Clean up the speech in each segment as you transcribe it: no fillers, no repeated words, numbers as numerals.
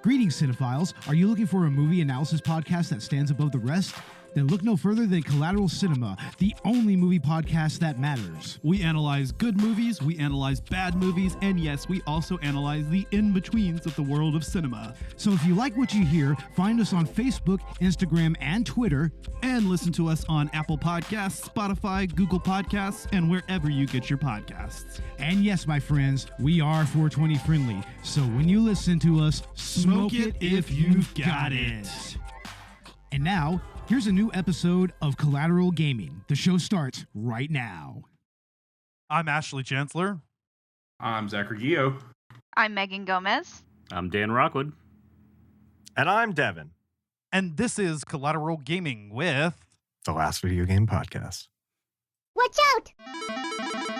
Greetings, cinephiles. Are you looking for a movie analysis podcast that stands above the rest? Then look no further than Collateral Cinema, the only movie podcast that matters. We analyze good movies, we analyze bad movies, and yes, we also analyze the in-betweens of the world of cinema. So if you like what you hear, find us on Facebook, Instagram, and Twitter. And listen to us on Apple Podcasts, Spotify, Google Podcasts, and wherever you get your podcasts. And yes, my friends, we are 420 friendly. So when you listen to us, Smoke it if you've got it. And now, here's a new episode of Collateral Gaming. The show starts right now. I'm Ashley Chancellor. I'm Zachary Gio. I'm Megan Gomez. I'm Dan Rockwood. And I'm Devin. And this is Collateral Gaming with... The Last Video Game Podcast. Watch out!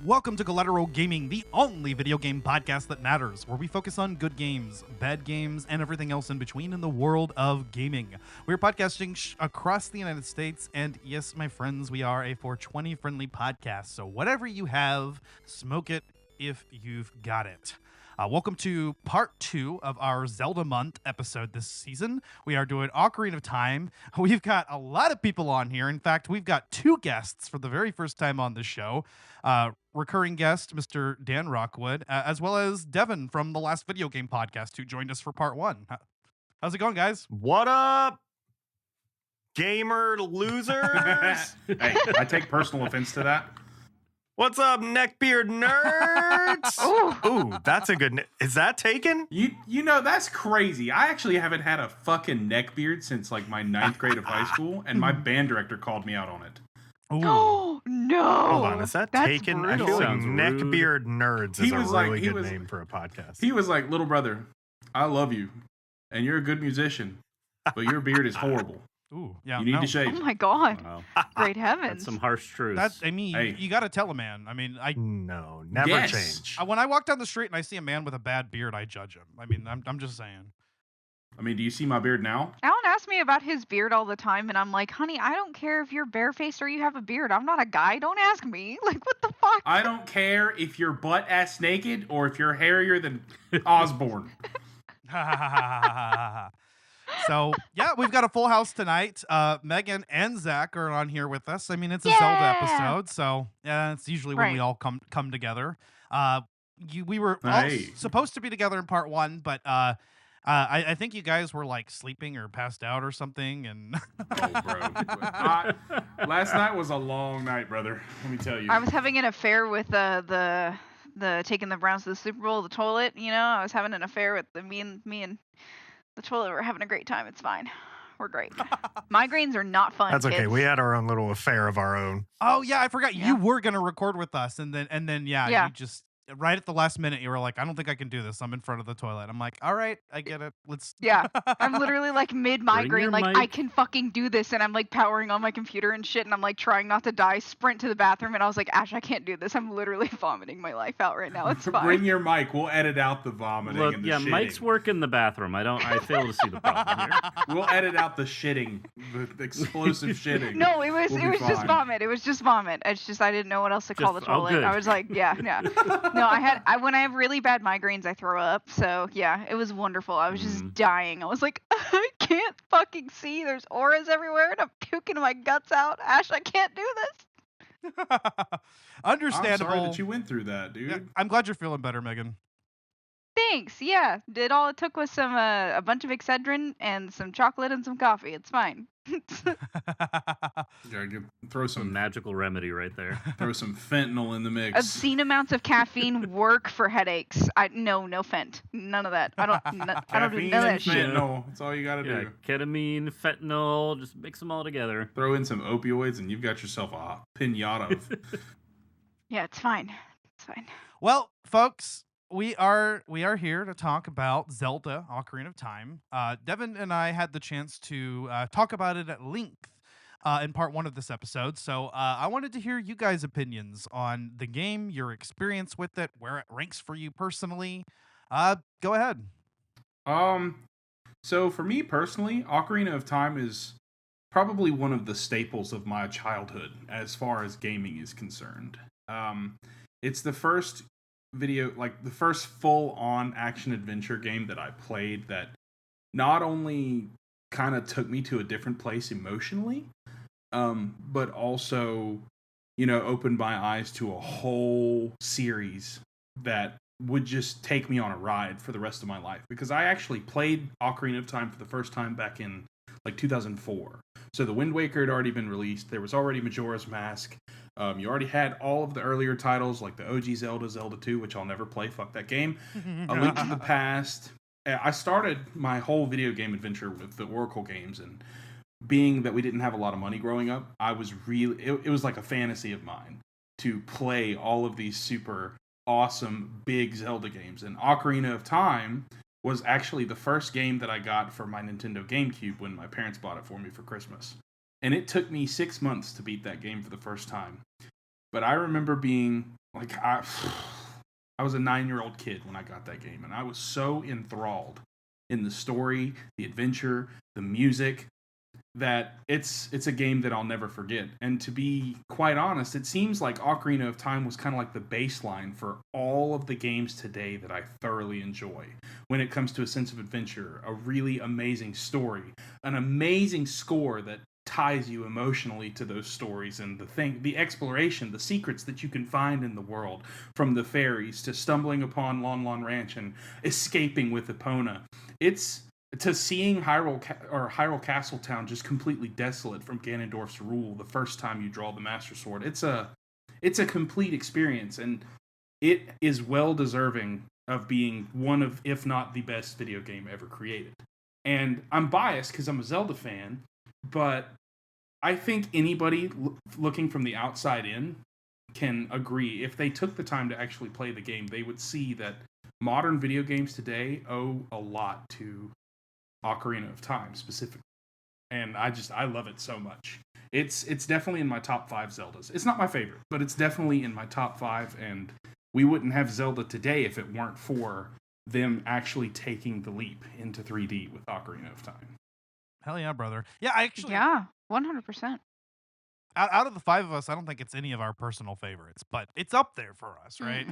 Welcome to Collateral Gaming, the only video game podcast that matters, where we focus on good games, bad games, and everything else in between in the world of gaming. We're podcasting across the United States, and yes, my friends, we are a 420 friendly podcast, so whatever you have, smoke it if you've got it. Welcome to part 2 of our Zelda month episode this season. We are doing Ocarina of Time. We've got a lot of people on here. In fact, we've got 2 guests for the very first time on the show. Recurring guest, Mr. Dan Rockwood, as well as Devin from the Last Video Game Podcast, who joined us for part 1. How's it going, guys? What up, gamer losers? Hey, I take personal offense to that. What's up, neckbeard nerds? Ooh, that's a good... Is that taken? You know, that's crazy. I actually haven't had a fucking neck beard since like my 9th grade of high school, and my band director called me out on it. Oh, no. Hold on, is that That's taken? brutal. I feel like Sounds rude. neckbeard nerds is He a was like- really he good was- name for a podcast. He was like, little brother, I love you, and you're a good musician, but your beard is horrible. Ooh, yeah. You need to shave. Oh my God. Wow. Great That's heavens. some harsh truths. That's, I mean, Hey. you got to tell a man. I mean, No, never Yes. change. when I walk down the street and I see a man with a bad beard, I judge him. I mean, I'm just saying. I mean, do you see my beard now? Alan asks me about his beard all the time, and I'm like, honey, I don't care if you're barefaced or you have a beard. I'm not a guy. Don't ask me. Like, what the fuck? I don't care if you're butt-ass naked or if you're hairier than Osborne. So, yeah, we've got a full house tonight. Megan and Zach are on here with us. I mean, it's a Yeah. Zelda episode, so yeah, it's usually when we Right. all come together. We were all Hey. supposed to be together in part 1, but I think you guys were like sleeping or passed out or something, and Oh, bro. Last night was a long night, brother. Let me tell you. I was having an affair with the taking the Browns to the Super Bowl, the toilet. You know, I was having an affair with me and the toilet. We're having a great time. It's fine. We're great. Migraines are not fun. That's okay. kids. We had our own little affair of our own. oh yeah, I forgot Yeah. you were gonna record with us, and then Yeah. you just right at the last minute you were like, I don't think I can do this. I'm in front of the toilet. I'm like, all right, I get it. Let's. Yeah, I'm literally like mid Bring migraine, your like mic. I can fucking do this, and I'm like powering on my computer and shit, and I'm like trying not to die, sprint to the bathroom, and I was like, Ash, I can't do this. I'm literally vomiting my life out right now. It's fine. Bring your mic. We'll edit out the vomiting Look, and the yeah, shitting. Mike's work in the bathroom. I fail to see the problem here. We'll edit out the shitting, the explosive shitting. No, it was We'll it be was just fine. vomit. It was just vomit. It's just I didn't know what else to call the Just- oh, toilet. good. I was like, yeah. No, when I have really bad migraines, I throw up. So yeah, it was wonderful. I was just dying. I was like, I can't fucking see. There's auras everywhere, and I'm puking my guts out. Ash, I can't do this. Understandable. I'm sorry that you went through that, dude. Yeah, I'm glad you're feeling better, Megan. Thanks. Yeah, all it took was some a bunch of Excedrin and some chocolate and some coffee. It's fine. Throw Some some magical remedy right there. throw some fentanyl in the mix. Obscene amounts of caffeine work for headaches. No fent. None of that. I don't do none Caffeine of and that shit. fentanyl. That's all you gotta Yeah, do. ketamine, fentanyl, just mix them all together. Throw in some opioids and you've got yourself a pinata of Yeah, it's fine. It's fine. Well, folks, we are here to talk about Zelda: Ocarina of Time. Devin and I had the chance to talk about it at length in part 1 of this episode. So I wanted to hear you guys' opinions on the game, your experience with it, where it ranks for you personally. Go ahead. So for me personally, Ocarina of Time is probably one of the staples of my childhood as far as gaming is concerned. It's the first the first full-on action adventure game that I played that not only kind of took me to a different place emotionally, but also, opened my eyes to a whole series that would just take me on a ride for the rest of my life. Because I actually played Ocarina of Time for the first time back in like 2004. So the Wind Waker had already been released. There was already Majora's Mask. You already had all of the earlier titles like the OG Zelda, Zelda 2, which I'll never play. Fuck that game. A Link to the Past. I started my whole video game adventure with the Oracle games, and being that we didn't have a lot of money growing up, I was really it was like a fantasy of mine to play all of these super awesome big Zelda games. And Ocarina of Time was actually the first game that I got for my Nintendo GameCube when my parents bought it for me for Christmas. And it took me 6 months to beat that game for the first time. But I remember being like, I was a 9-year-old kid when I got that game, and I was so enthralled in the story, the adventure, the music, that it's a game that I'll never forget. And to be quite honest, it seems like Ocarina of Time was kind of like the baseline for all of the games today that I thoroughly enjoy. When it comes to a sense of adventure, a really amazing story, an amazing score that ties you emotionally to those stories, and the exploration, the secrets that you can find in the world, from the fairies to stumbling upon Lon Lon Ranch and escaping with Epona. It's to seeing Hyrule Castletown just completely desolate from Ganondorf's rule the first time you draw the Master Sword. It's a complete experience, and it is well deserving of being one of, if not the best video game ever created. And I'm biased because I'm a Zelda fan, but I think anybody looking from the outside in can agree. If they took the time to actually play the game, they would see that modern video games today owe a lot to Ocarina of Time specifically. And I love it so much. It's definitely in my top 5 Zeldas. It's not my favorite, but it's definitely in my top 5, and we wouldn't have Zelda today if it weren't for them actually taking the leap into 3D with Ocarina of Time. Hell yeah, brother. Yeah, I actually, Yeah, 100%. out of the 5 of us, I don't think it's any of our personal favorites, but it's up there for us, right?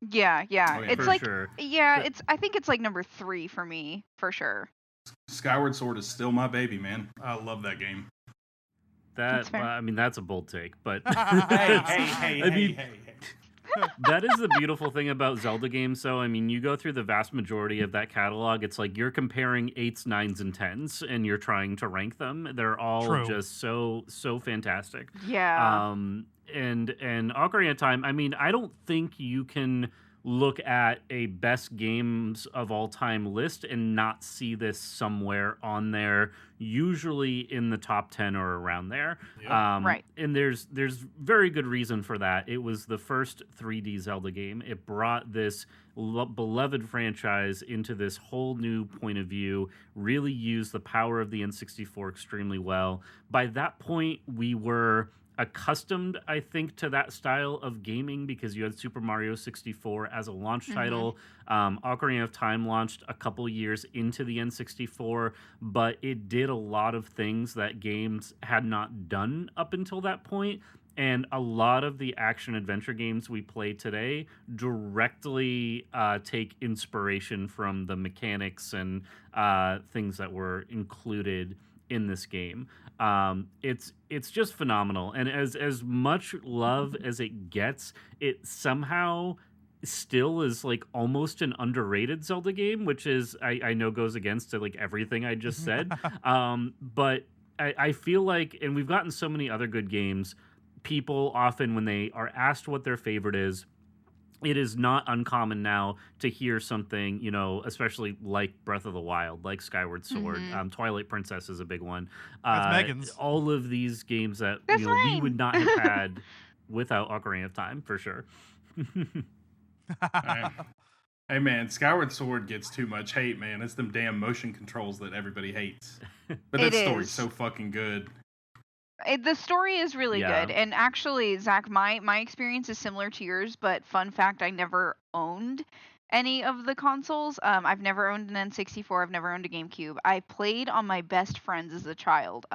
Yeah. Oh, yeah, It's for like, sure. yeah, I think it's like number 3 for me, for sure. Skyward Sword is still my baby, man. I love that game. That's fair. I mean, that's a bold take, but Hey. that is the beautiful thing about Zelda games. So, I mean, you go through the vast majority of that catalog. It's like you're comparing 8s, 9s, and 10s, and you're trying to rank them. They're all just so fantastic. Yeah. And Ocarina of Time. I mean, I don't think you can look at a best games of all time list and not see this somewhere on there, usually in the top 10 or around there. Yep. Right. And there's very good reason for that. It was the first 3D Zelda game. It brought this beloved franchise into this whole new point of view, really used the power of the N64 extremely well. By that point, we were accustomed, I think, to that style of gaming because you had Super Mario 64 as a launch title. Ocarina of Time launched a couple years into the N64, but it did a lot of things that games had not done up until that point. And a lot of the action-adventure games we play today directly take inspiration from the mechanics and things that were included in this game. It's just phenomenal, and as much love as it gets, it somehow still is like almost an underrated Zelda game, which is I know goes against like everything I just said. But I feel like, and we've gotten so many other good games, people often when they are asked what their favorite is, it is not uncommon now to hear something, you know, especially like Breath of the Wild, like Skyward Sword. Twilight Princess is a big one. That's Megan's. All of these games that That's you know we mine. would not have had without Ocarina of Time, for sure. Hey man, Skyward Sword gets too much hate, man. It's them damn motion controls that everybody hates. But that It story's is. so fucking good. The story is really Yeah. good, and actually, Zach, my experience is similar to yours. But fun fact, I never owned any of the consoles. I've never owned an N64. I've never owned a GameCube. I played on my best friends as a child.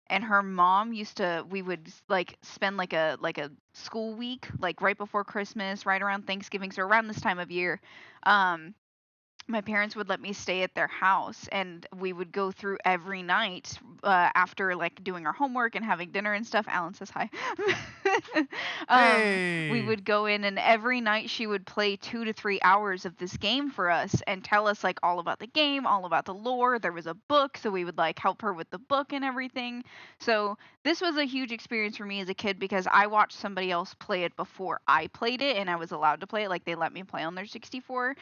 And her mom used to. We would like spend like a school week, like right before Christmas, right around Thanksgiving, so around this time of year. Um, my parents would let me stay at their house, and we would go through every night after like doing our homework and having dinner and stuff. Alan says hi. We Hey. would go in, and every night she would play 2 to 3 hours of this game for us and tell us like all about the game, all about the lore. There was a book, so we would like help her with the book and everything. So this was a huge experience for me as a kid because I watched somebody else play it before I played it, and I was allowed to play it. Like they let me play on their 64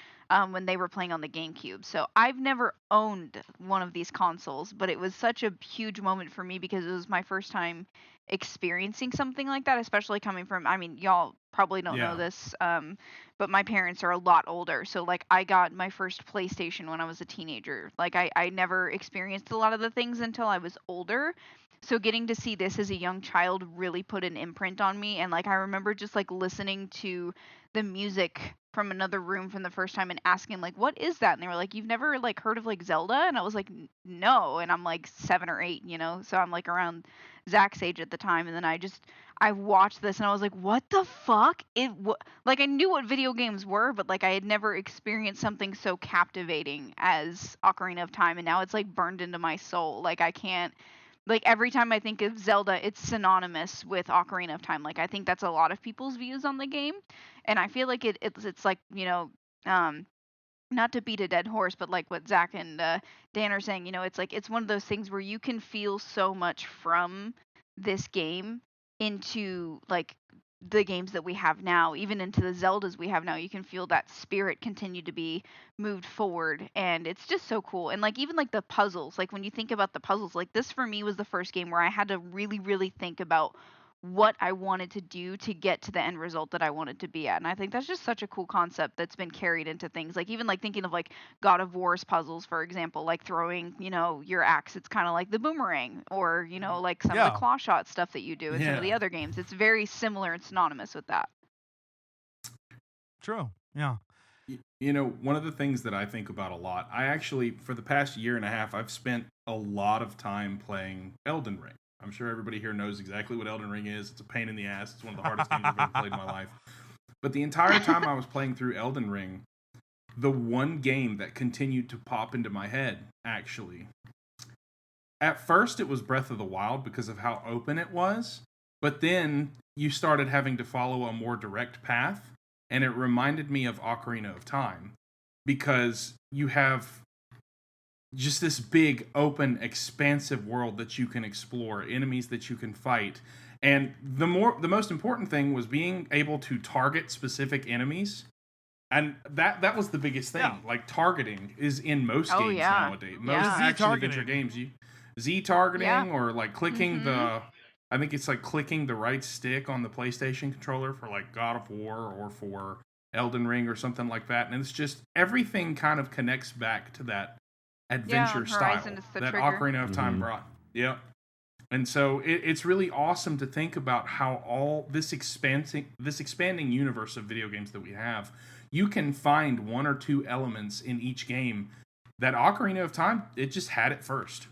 when they were playing on the GameCube. So I've never owned one of these consoles, but it was such a huge moment for me because it was my first time experiencing something like that, especially coming from, I mean, y'all probably don't know Yeah. this, but my parents are a lot older. So, like, I got my first PlayStation when I was a teenager. Like, I never experienced a lot of the things until I was older. So getting to see this as a young child really put an imprint on me. And like I remember just like listening to the music from another room from the first time and asking like, what is that? And they were like, you've never like heard of like Zelda? And I was like, no. And I'm like 7 or 8, you know, so I'm like around Zach's age at the time. And then I watched this and I was like, what the fuck? Like I knew what video games were, but like I had never experienced something so captivating as Ocarina of Time. And now it's like burned into my soul. Like I can't, like every time I think of Zelda, it's synonymous with Ocarina of Time. Like I think that's a lot of people's views on the game, and I feel like it's like, you know, um, not to beat a dead horse, but like what Zach and Dan are saying, you know, it's like it's one of those things where you can feel so much from this game into like the games that we have now, even into the Zeldas we have now. You can feel that spirit continue to be moved forward, and it's just so cool. And like even like the puzzles, like when you think about the puzzles, like this for me was the first game where I had to really, really think about what I wanted to do to get to the end result that I wanted to be at. And I think that's just such a cool concept that's been carried into things. Like even like thinking of like God of War's puzzles, for example, like throwing, you know, your axe, it's kind of like the boomerang, or, you know, like some of the Yeah. claw shot stuff that you do in some of the Yeah. other games. It's very similar and synonymous with that. True. Yeah. You know, one of the things that I think about a lot, I actually, for the past year and a half, I've spent a lot of time playing Elden Ring. I'm sure everybody here knows exactly what Elden Ring is. It's a pain in the ass. It's one of the hardest games I've ever played in my life. But the entire time I was playing through Elden Ring, the one game that continued to pop into my head, actually, at first it was Breath of the Wild because of how open it was. But then you started having to follow a more direct path, and it reminded me of Ocarina of Time because you have just this big, open, expansive world that you can explore, enemies that you can fight. And the most important thing was being able to target specific enemies. And that was the biggest thing. Yeah. Like targeting is in most Oh, games yeah. nowadays. Most Yeah. action Z-targeting. adventure games, you Z targeting Yeah. or like clicking Mhm. I think it's like clicking the right stick on the PlayStation controller for like God of War or for Elden Ring or something like that. And it's just everything kind of connects back to that adventure on style Horizon, it's the that trigger. Ocarina of Time Mhm. brought. Yep. And so it's really awesome to think about how all this expanding universe of video games that we have, you can find one or two elements in each game that Ocarina of Time, it just had it first.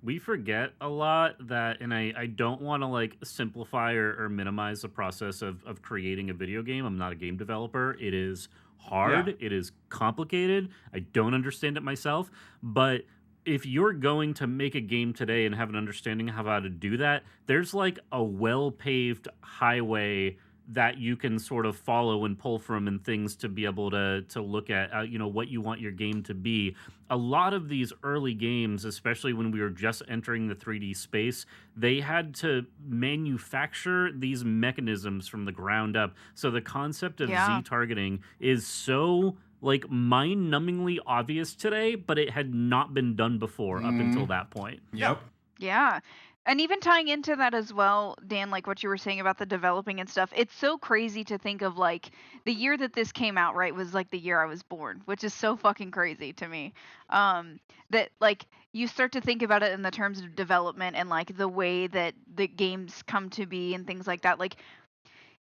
We forget a lot that, and I don't want to like simplify or minimize the process of creating a video game. I'm not a game developer. It is hard. Yeah. It is complicated. I don't understand it myself. But if you're going to make a game today and have an understanding of how to do that, there's like a well-paved highway that you can sort of follow and pull from and things to be able to look at, you know, what you want your game to be. A lot of these early games, especially when we were just entering the 3D space, they had to manufacture these mechanisms from the ground up. So the concept of Yeah. Z targeting is so like mind-numbingly obvious today, but it had not been done before up until that point. Yep. Yeah. And even tying into that as well, Dan, like what you were saying about the developing and stuff, it's so crazy to think of like the year that this came out, right, was like the year I was born, which is so fucking crazy to me. That like you start to think about it in the terms of development and like the way that the games come to be and things like that. Like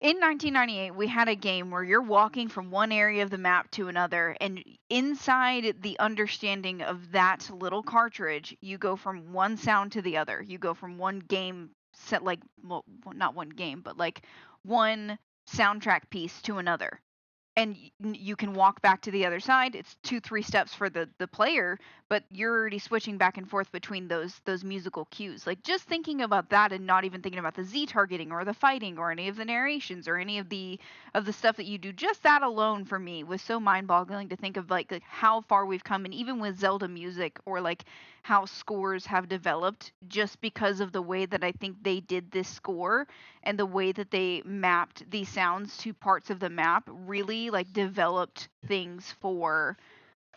in 1998, we had a game where you're walking from one area of the map to another, and inside the understanding of that little cartridge, you go from one sound to the other. You go from one game set, like, well, not one game, but like one soundtrack piece to another. And you can walk back to the other side. It's 2-3 steps for the player, but you're already switching back and forth between those musical cues. Like just thinking about that and not even thinking about the Z targeting or the fighting or any of the narrations or any of the stuff that you do. Just that alone for me was so mind-boggling to think of like how far we've come, and even with Zelda music or like how scores have developed just because of the way that I think they did this score and the way that they mapped these sounds to parts of the map really like developed things for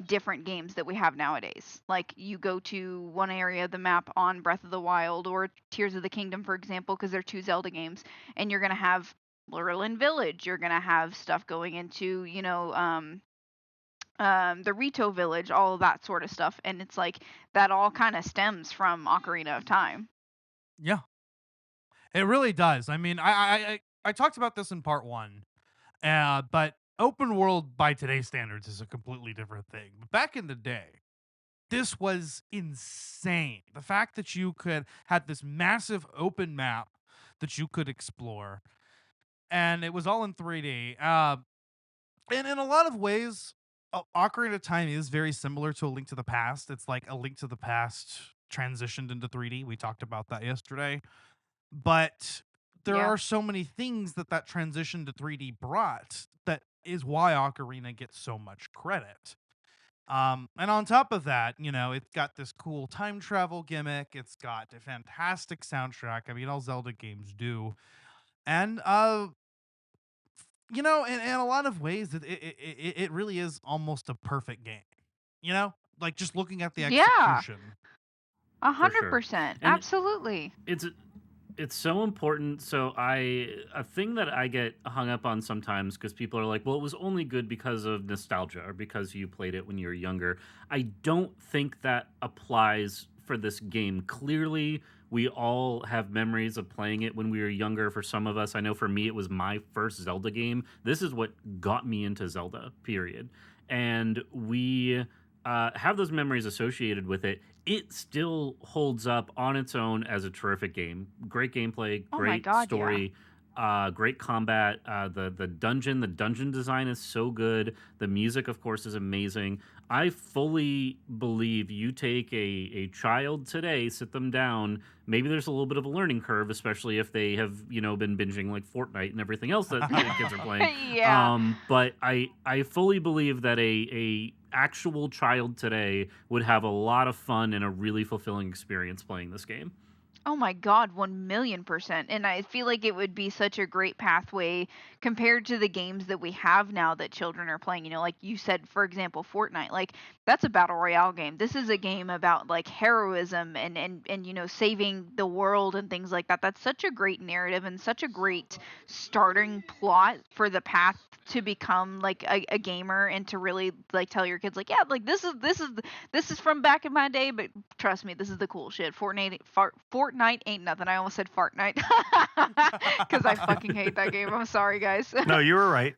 different games that we have nowadays. Like you go to one area of the map on Breath of the Wild or Tears of the Kingdom, for example, because they're two Zelda games, and you're going to have Lurelin Village. You're going to have stuff going into, the Rito Village, all of that sort of stuff. And it's like that all kind of stems from Ocarina of Time. Yeah, it really does. I mean, I talked about this in part 1, but open world by today's standards is a completely different thing. But back in the day, this was insane. The fact that you could have this massive open map that you could explore, and it was all in 3D. And in a lot of ways, Ocarina of Time is very similar to A Link to the Past. It's like A Link to the Past transitioned into 3D. We talked about that yesterday. But there Yeah. are so many things that transition to 3D brought that is why Ocarina gets so much credit. And on top of that, it's got this cool time travel gimmick. It's got a fantastic soundtrack. I mean, all Zelda games do. And in a lot of ways, it really is almost a perfect game. Like just looking at the Yeah. execution. 100%. And Absolutely. It's so important. So a thing that I get hung up on sometimes because people are like, well, it was only good because of nostalgia or because you played it when you were younger. I don't think that applies for this game. Clearly, we all have memories of playing it when we were younger. For some of us, I know for me, it was my first Zelda game. This is what got me into Zelda, period. And we have those memories associated with it. It still holds up on its own as a terrific game. Great gameplay, Oh my great God, story, great combat. The dungeon design is so good. The music, of course, is amazing. I fully believe you take a child today, sit them down. Maybe there's a little bit of a learning curve, especially if they have been binging like Fortnite and everything else that the kids are playing. Yeah. But I fully believe that a actual child today would have a lot of fun and a really fulfilling experience playing this game. Oh my God, 1,000,000%. And I feel like it would be such a great pathway compared to the games that we have now that children are playing. Like you said, for example, Fortnite. Like that's a battle royale game. This is a game about like heroism and saving the world and things like that. That's such a great narrative and such a great starting plot for the path to become like a gamer and to really like tell your kids like, yeah, like this is from back in my day, but trust me, this is the cool shit. Fortnite ain't nothing. I almost said fart night because I fucking hate that game. I'm sorry, guys. No, you were right.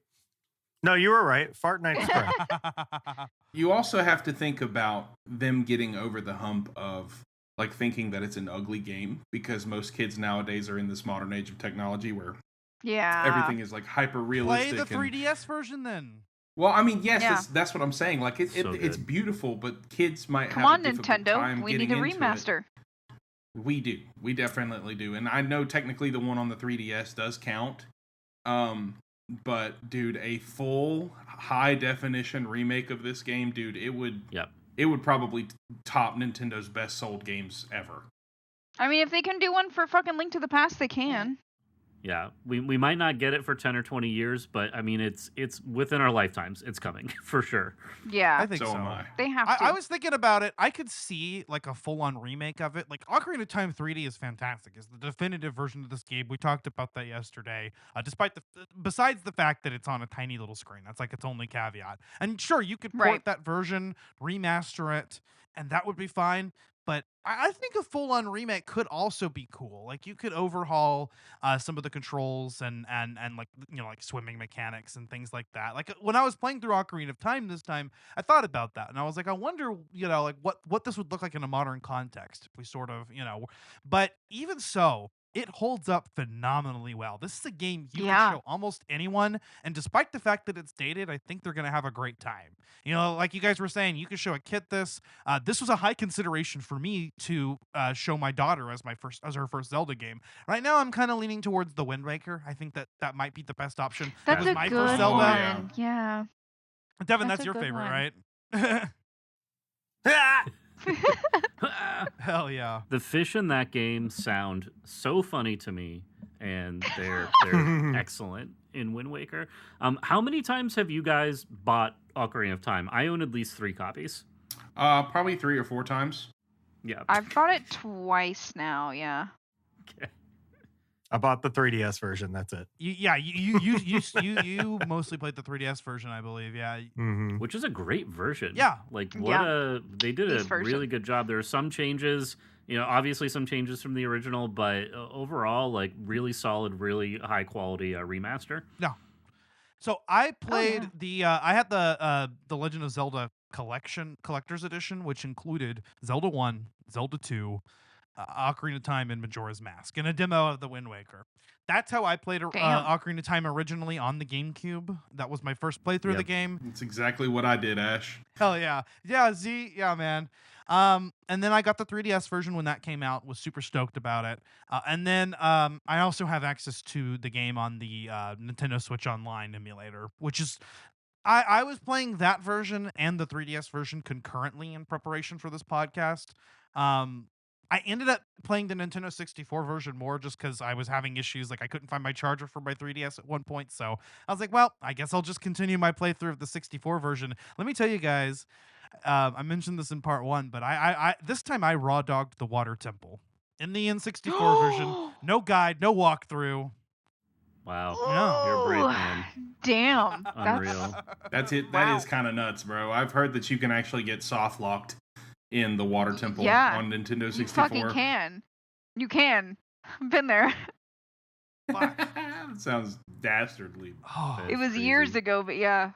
Fart Night's correct. You also have to think about them getting over the hump of like thinking that it's an ugly game, because most kids nowadays are in this modern age of technology where Yeah. everything is like hyper Play realistic. the 3DS version then. Well, I mean, yes, Yeah. that's what I'm saying. Like So it's good. beautiful, but kids might Come have on, a difficult Nintendo. time We need getting a into it. remaster. We do. We definitely do. And I know technically the one on the 3DS does count. But dude, a full high definition remake of this game, dude, it would probably top Nintendo's best sold games ever. I mean, if they can do one for fucking Link to the Past, they can. Yeah, we might not get it for 10 or 20 years, but I mean, it's within our lifetimes. It's coming for sure. Yeah. I think so. am I. They have to. I was thinking about it. I could see like a full-on remake of it. Like Ocarina of Time 3D is fantastic. It's the definitive version of this game. We talked about that yesterday. Besides the fact that it's on a tiny little screen, that's like its only caveat. And sure, you could port Right. that version, remaster it, and that would be fine. but I think a full-on remake could also be cool. Like you could overhaul some of the controls and like like swimming mechanics and things like that. Like when I was playing through Ocarina of Time this time, I thought about that and I was like, I wonder like what this would look like in a modern context if we sort of but even so, it holds up phenomenally well. This is a game you can show almost anyone, and despite the fact that it's dated, I think they're going to have a great time. Like you guys were saying, you could show a kid this. This was a high consideration for me to show my daughter as her first Zelda game. Right now, I'm kind of leaning towards the Wind Waker. I think that might be the best option. That's was a my good first Zelda. one. Yeah. Devin, that's your favorite, right? Hell yeah. The fish in that game sound so funny to me, and they're excellent in Wind Waker. How many times have you guys bought Ocarina of Time? I own at least 3 copies. Probably 3 or 4 times. Yeah. I've bought it twice now, yeah. Okay. I bought the 3DS version. That's it. You mostly played the 3DS version, I believe. Yeah. Mm-hmm. Which is a great version. Yeah. Like they did This a version. really good job. There are some changes, obviously some changes from the original, but overall, like really solid, really high quality remaster. No. So I played I had the Legend of Zelda collector's edition, which included Zelda 1, Zelda 2, Ocarina of Time, and Majora's Mask, and a demo of the Wind Waker. That's how I played Ocarina of Time originally on the GameCube. That was my first playthrough of the game. That's exactly what I did, Ash. Hell yeah. Yeah, yeah, man. And then I got the 3DS version when that came out, was super stoked about it. And then I also have access to the game on the Nintendo Switch Online emulator, which is... I was playing that version and the 3DS version concurrently in preparation for this podcast. I ended up playing the Nintendo 64 version more just because I was having issues. Like I couldn't find my charger for my 3DS at one point. So I was like, well, I guess I'll just continue my playthrough of the 64 version. Let me tell you guys, I mentioned this in part 1, but I this time I raw dogged the Water Temple. In the N64 version, no guide, no walkthrough. Wow. Yeah. You're a brave man. Damn. Unreal. That's it. That is kind of nuts, bro. I've heard that you can actually get soft locked in the Water Temple on Nintendo 64. You fucking can. You can. I've been there. Fuck. That sounds dastardly. Oh, It was crazy. years ago, but yeah.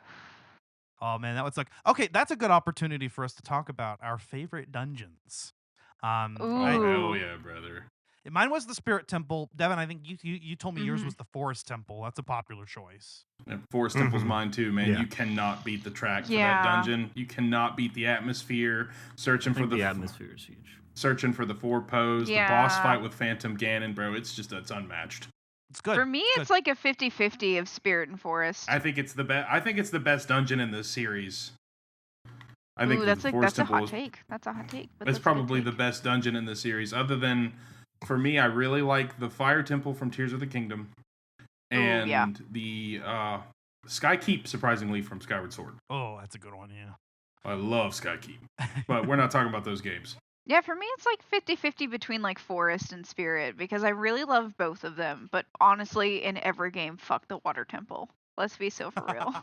oh man, that would suck. Okay, that's a good opportunity for us to talk about our favorite dungeons. Ooh. Hell yeah, brother. Mine was the Spirit Temple. Devin, I think you told me yours was the Forest Temple. That's a popular choice. And Forest Temple's mine too, man. Yeah. You cannot beat the track for Yeah. that dungeon. You cannot beat the atmosphere. Searching for The atmosphere is huge. searching for the 4 pose, Yeah. the boss fight with Phantom Ganon, bro. It's unmatched. It's good. For me, It's it's like a 50-50 of Spirit and Forest. I think it's the best. I think it's the best dungeon in this series. I think Ooh, the that's Forest a Temple hot is take. That's a hot take. But it's that's a good probably take. the best dungeon in the series. Other than, for me, I really like the Fire Temple from Tears of the Kingdom, and yeah. the Sky Keep, surprisingly, from Skyward Sword. Oh, that's a good one. Yeah. I love Sky Keep, but we're not talking about those games. Yeah, for me, it's like 50-50 between like Forest and Spirit because I really love both of them. But honestly, in every game, fuck the Water Temple. Let's be so for real.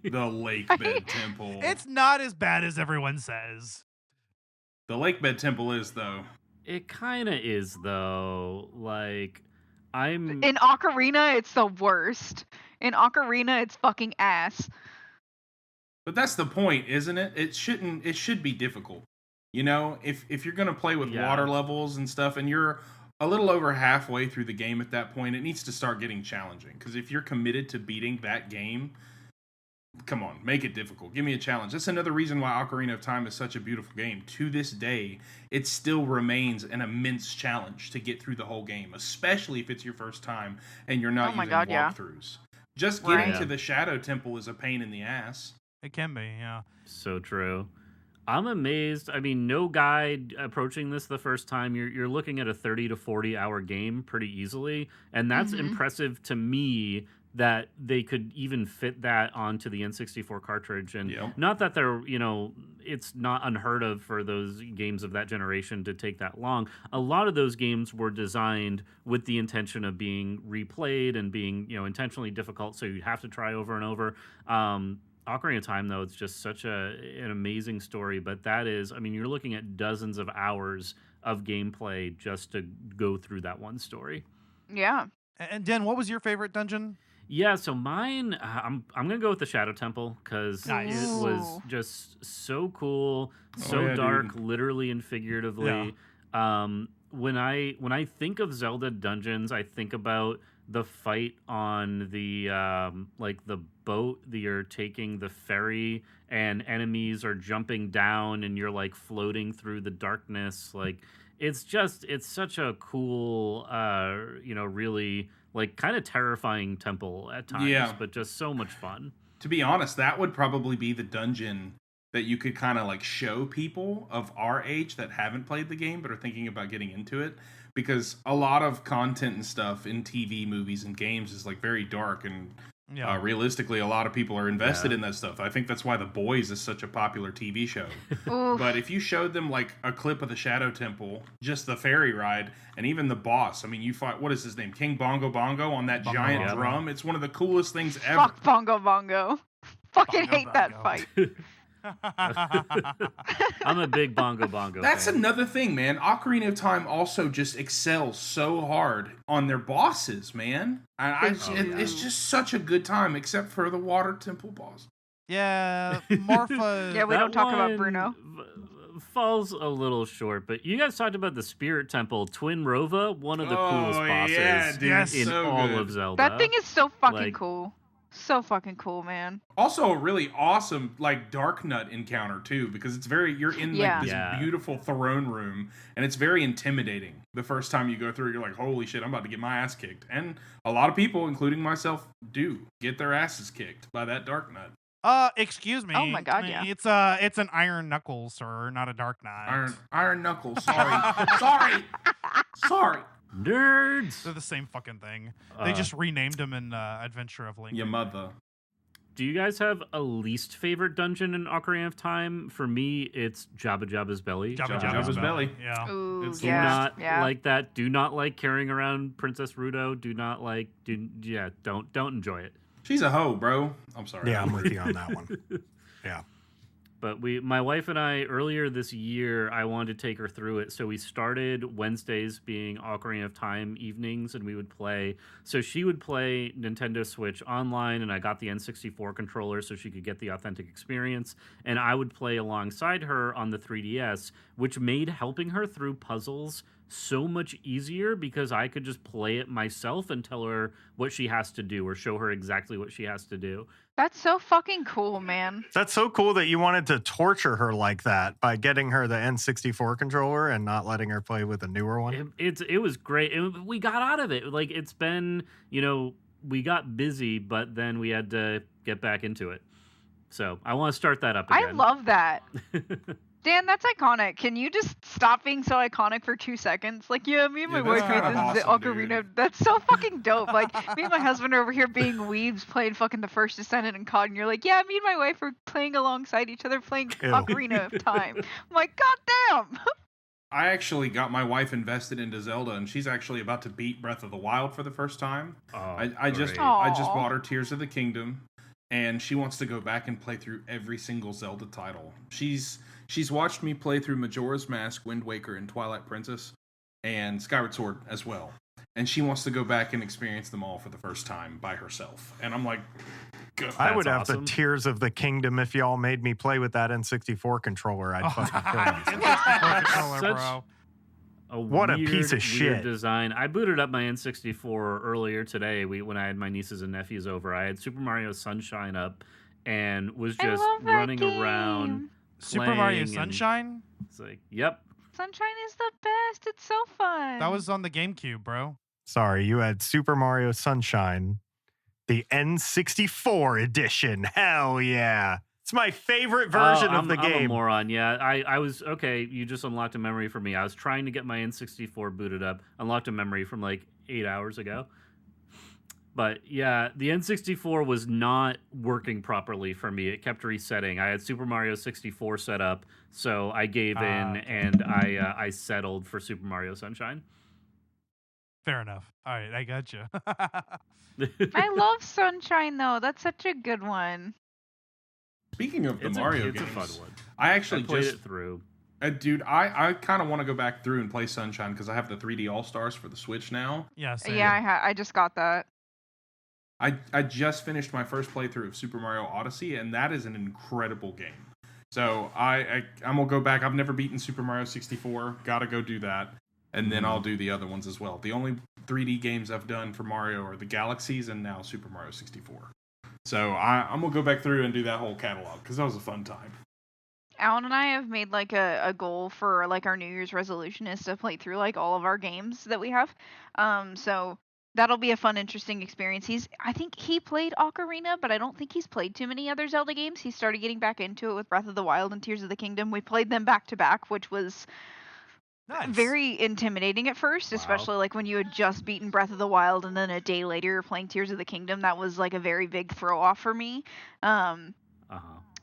The Lake Bed Temple. It's not as bad as everyone says. The Lake Bed Temple is, though. It kind of is, though. Like, I'm... In Ocarina, it's the worst. In Ocarina, it's fucking ass. But that's the point, isn't it? It should be difficult. You know, if you're going to play with water levels and stuff and you're a little over halfway through the game at that point, it needs to start getting challenging. Because if you're committed to beating that game, come on, make it difficult. Give me a challenge. That's another reason why Ocarina of Time is such a beautiful game. To this day, it still remains an immense challenge to get through the whole game, especially if it's your first time and you're not using walkthroughs. Just getting to the Shadow Temple is a pain in the ass. It can be, yeah. So true. I'm amazed. I mean, no guide approaching this the first time. You're looking at a 30 to 40 hour game pretty easily. And that's impressive to me that they could even fit that onto the N64 cartridge. And not that they're, it's not unheard of for those games of that generation to take that long. A lot of those games were designed with the intention of being replayed and being, intentionally difficult. So you have to try over and over. Ocarina of Time, though, it's just such an amazing story. But that is, I mean, you're looking at dozens of hours of gameplay just to go through that one story. Yeah. And Dan, what was your favorite dungeon? Yeah, so mine, I'm gonna go with the Shadow Temple because Nice. it was just so cool, so dark, literally and figuratively. When I think of Zelda dungeons, I think about the fight on the like the boat that you're taking the ferry, and enemies are jumping down, and you're like floating through the darkness. Like it's such a cool, really like kind of terrifying temple at times, but just so much fun. To be honest, that would probably be the dungeon that you could kind of like show people of our age that haven't played the game but are thinking about getting into it, because a lot of content and stuff in TV, movies, and games is like very dark, and realistically a lot of people are invested in that stuff. I think that's why The Boys is such a popular TV show. But if you showed them like a clip of the Shadow Temple, just the ferry ride, and even the boss, I mean, you fight, what is his name, King Bongo Bongo on that giant drum, it's one of the coolest things ever. Fuck Bongo Bongo. Fucking hate that fight. I'm a big Bongo Bongo That's fan. another thing, man. Ocarina of Time also just excels so hard on their bosses, man. It's just such a good time, except for the Water Temple boss. Yeah, Marfa. Yeah, we don't talk about Bruno. Falls a little short, but you guys talked about the Spirit Temple, Twin Rova, one of the coolest bosses in so all good. of Zelda. That thing is so fucking cool. So fucking cool, man. Also a really awesome like Dark Nut encounter too, because it's you're in like this beautiful throne room, and it's very intimidating. The first time you go through, you're like, holy shit, I'm about to get my ass kicked. And a lot of people, including myself, do get their asses kicked by that Dark Nut. Excuse me. Oh my god, yeah. It's an Iron Knuckles, sir, not a Dark Knight. Iron Knuckles, sorry. Sorry. Nerds! They're the same fucking thing. They just renamed them in Adventure of Link. Your mother. Do you guys have a least favorite dungeon in Ocarina of Time? For me, it's Jabba Jabba's Belly. Jabba's Belly. Yeah. Ooh, Do not like that. Do not like carrying around Princess Ruto. Do not like. Don't enjoy it. She's a hoe, bro. I'm sorry. Yeah, I'm with you on that one. Yeah. But my wife and I, earlier this year, I wanted to take her through it. So we started Wednesdays being Ocarina of Time evenings, and we would play. So she would play Nintendo Switch online, and I got the N64 controller so she could get the authentic experience. And I would play alongside her on the 3DS, which made helping her through puzzles so much easier because I could just play it myself and tell her what she has to do or show her exactly what she has to do. That's so fucking cool, man. That's so cool that you wanted to torture her like that by getting her the N64 controller and not letting her play with a newer one. It was great. We got out of it. Like, it's been, we got busy, but then we had to get back into it. So I want to start that up again. I love that. Dan, that's iconic. Can you just stop being so iconic for 2 seconds? Like, me and my wife made this Ocarina. Dude. That's so fucking dope. Like, me and my husband are over here being weebs playing fucking the First Descendant and COD, and you're like, yeah, me and my wife are playing alongside each other playing Ocarina of Time. I'm like, goddamn. I actually got my wife invested into Zelda, and she's actually about to beat Breath of the Wild for the first time. I just bought her Tears of the Kingdom, and she wants to go back and play through every single Zelda title. She's watched me play through Majora's Mask, Wind Waker, and Twilight Princess, and Skyward Sword as well. And she wants to go back and experience them all for the first time by herself. And I'm like, go. I would have the Tears of the Kingdom if y'all made me play with that N64 controller. I'd fucking kill you. What a piece of shit design. I booted up my N64 earlier today. When I had my nieces and nephews over, I had Super Mario Sunshine up and was just running around. Super Mario Sunshine? It's like, yep. Sunshine is the best. It's so fun. That was on the GameCube, bro. Sorry, you had Super Mario Sunshine, the N64 edition. Hell yeah. It's my favorite version of the game. I'm a moron. Yeah, I was, okay, you just unlocked a memory for me. I was trying to get my N64 booted up, unlocked a memory from like 8 hours ago. But yeah, the N64 was not working properly for me. It kept resetting. I had Super Mario 64 set up, so I gave in and I settled for Super Mario Sunshine. Fair enough. All right, I got you. I love Sunshine though. That's such a good one. Speaking of the Mario games, games, it's a fun one. I actually played just it through. Dude, I kind of want to go back through and play Sunshine because I have the 3D All Stars for the Switch now. Yeah, same. Yeah, I just got that. I just finished my first playthrough of Super Mario Odyssey, and that is an incredible game. So I'm gonna go back. I've never beaten Super Mario 64. Gotta go do that, and then I'll do the other ones as well. The only 3D games I've done for Mario are the Galaxies and now Super Mario 64. So I'm gonna go back through and do that whole catalog because that was a fun time. Alan and I have made like a goal for like our New Year's resolution is to play through like all of our games that we have. So that'll be a fun, interesting experience. I think he played Ocarina, but I don't think he's played too many other Zelda games. He started getting back into it with Breath of the Wild and Tears of the Kingdom. We played them back to back, which was very intimidating at first, especially like when you had just beaten Breath of the Wild and then a day later you're playing Tears of the Kingdom. That was like a very big throw off for me.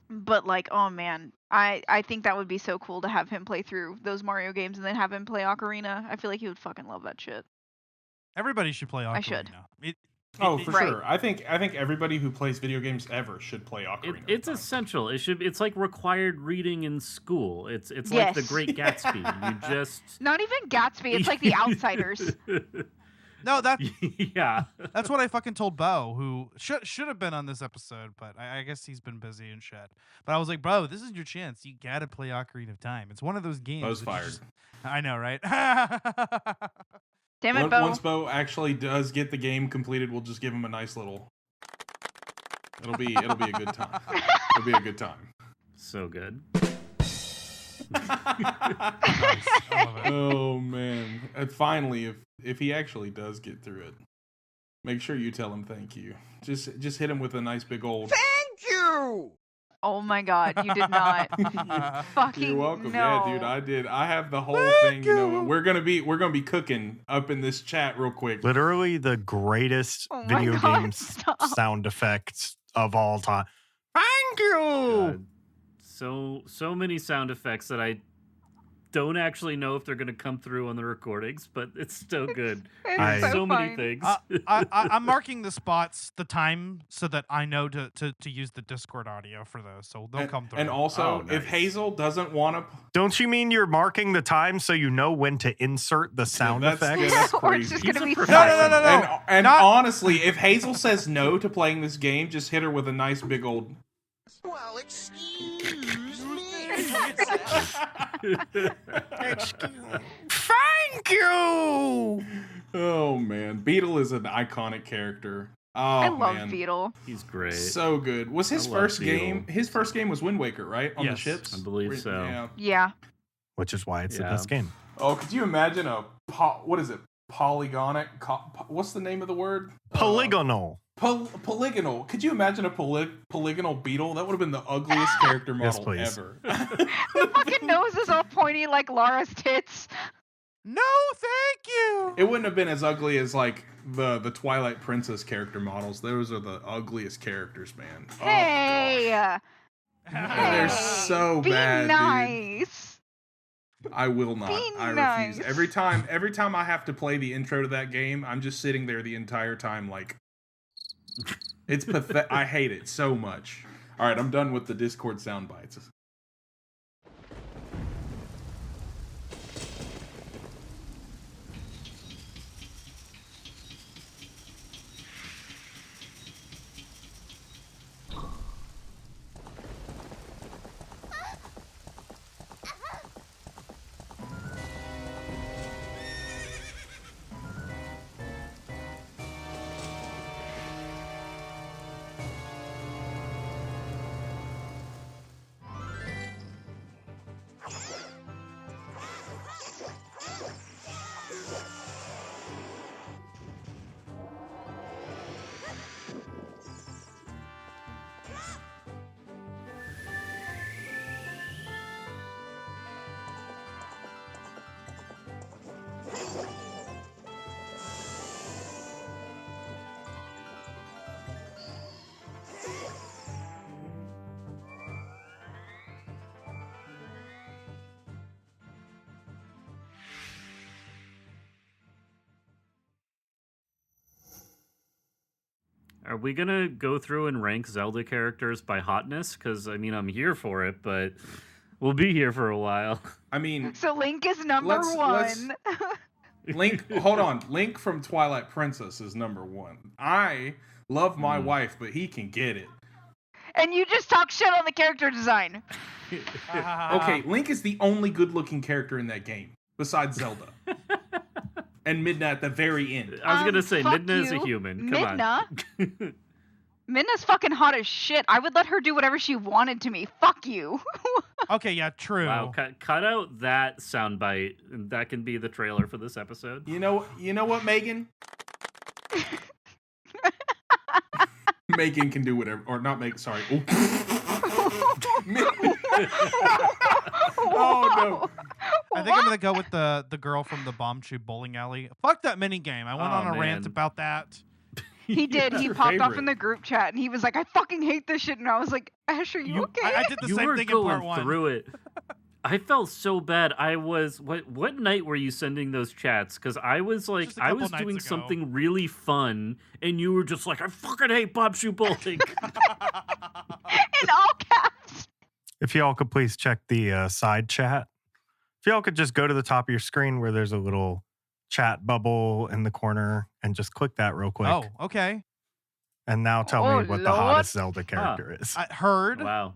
But like, oh man, I think that would be so cool to have him play through those Mario games and then have him play Ocarina. I feel like he would fucking love that shit. Everybody should play Ocarina. I should. For sure. I think everybody who plays video games ever should play Ocarina. It's essential. It's like required reading in school. It's like The Great Gatsby. You just not even Gatsby. It's like The Outsiders. No, that's yeah. That's what I fucking told Bo, who should have been on this episode, but I guess he's been busy and shit. But I was like, bro, this is your chance. You gotta play Ocarina of Time. It's one of those games. Bo's fired. I know, right? Damn it, Bo. Once Bo actually does get the game completed, we'll just give him a nice little. It'll be a good time. It'll be a good time. So good. Oh man! And finally, if he actually does get through it, make sure you tell him thank you. Just hit him with a nice big old thank you. Oh my god, you did not. Fucking You're welcome. no. Yeah, dude, I did. I have the whole thing. You know, we're gonna be cooking up in this chat real quick. Literally the greatest video games sound effects of all time. Thank you. So many sound effects that I don't actually know if they're going to come through on the recordings, but it's still good. So many things. I'm marking the spots, the time, so that I know to use the Discord audio for those, so they'll come through. And also, if Hazel doesn't want to, don't you mean you're marking the time so you know when to insert the sound effects? Yeah, that's crazy. No. And honestly, if Hazel says no to playing this game, just hit her with a nice big old. Well, excuse me. Thank you. Oh man, Beetle is an iconic character. Oh, I love Beetle. He's great. So good. Was his first game? His first game was Wind Waker, right? On the ships, I believe so. Yeah. Which is why it's the best game. Oh, could you imagine what is it? Polygonic. What's the name of the word? Polygonal. Polygonal. Could you imagine a polygonal beetle? That would have been the ugliest character model ever. The fucking nose is all pointy like Lara's tits. No, thank you. It wouldn't have been as ugly as like the Twilight Princess character models. Those are the ugliest characters, man. Hey. They're so Be bad. Nice. Dude. I will not. I refuse. Every time I have to play the intro to that game, I'm just sitting there the entire time like. It's pathetic. I hate it so much. All right, I'm done with the Discord sound bites. Are we gonna go through and rank Zelda characters by hotness? Because I mean, I'm here for it, but we'll be here for a while. I mean, So Link is number one. Link, hold on. Link from Twilight Princess is number one. I love my wife, but he can get it. And you just talk shit on the character design. Okay, Link is the only good-looking character in that game, besides Zelda. And Midna at the very end. I was gonna say fuck Midna is a you. human. Come on. Midna's fucking hot as shit. I would let her do whatever she wanted to me. Fuck you. Okay, yeah, true. Wow, cut out that soundbite. That can be the trailer for this episode. You know what, Megan? Megan can do whatever, or not Megan. Sorry. Oh no! I think I'm gonna go with the girl from the Bomb Tube Bowling Alley. Fuck that mini game. I went on a rant about that. He did. He popped off in the group chat and he was like, "I fucking hate this shit." And I was like, "Ash, are you okay?" I did the You same were thing in part going one. through it. I felt so bad. I was what night were you sending those chats? Because I was like, Just a I couple was nights doing ago. something really fun, and you were just like, I fucking hate Bob Shoe Bowling. In all caps. If y'all could please check the side chat. If y'all could just go to the top of your screen where there's a little chat bubble in the corner and just click that real quick. Oh, okay. And now tell me what the Lord. hottest Zelda character is. I heard, Wow.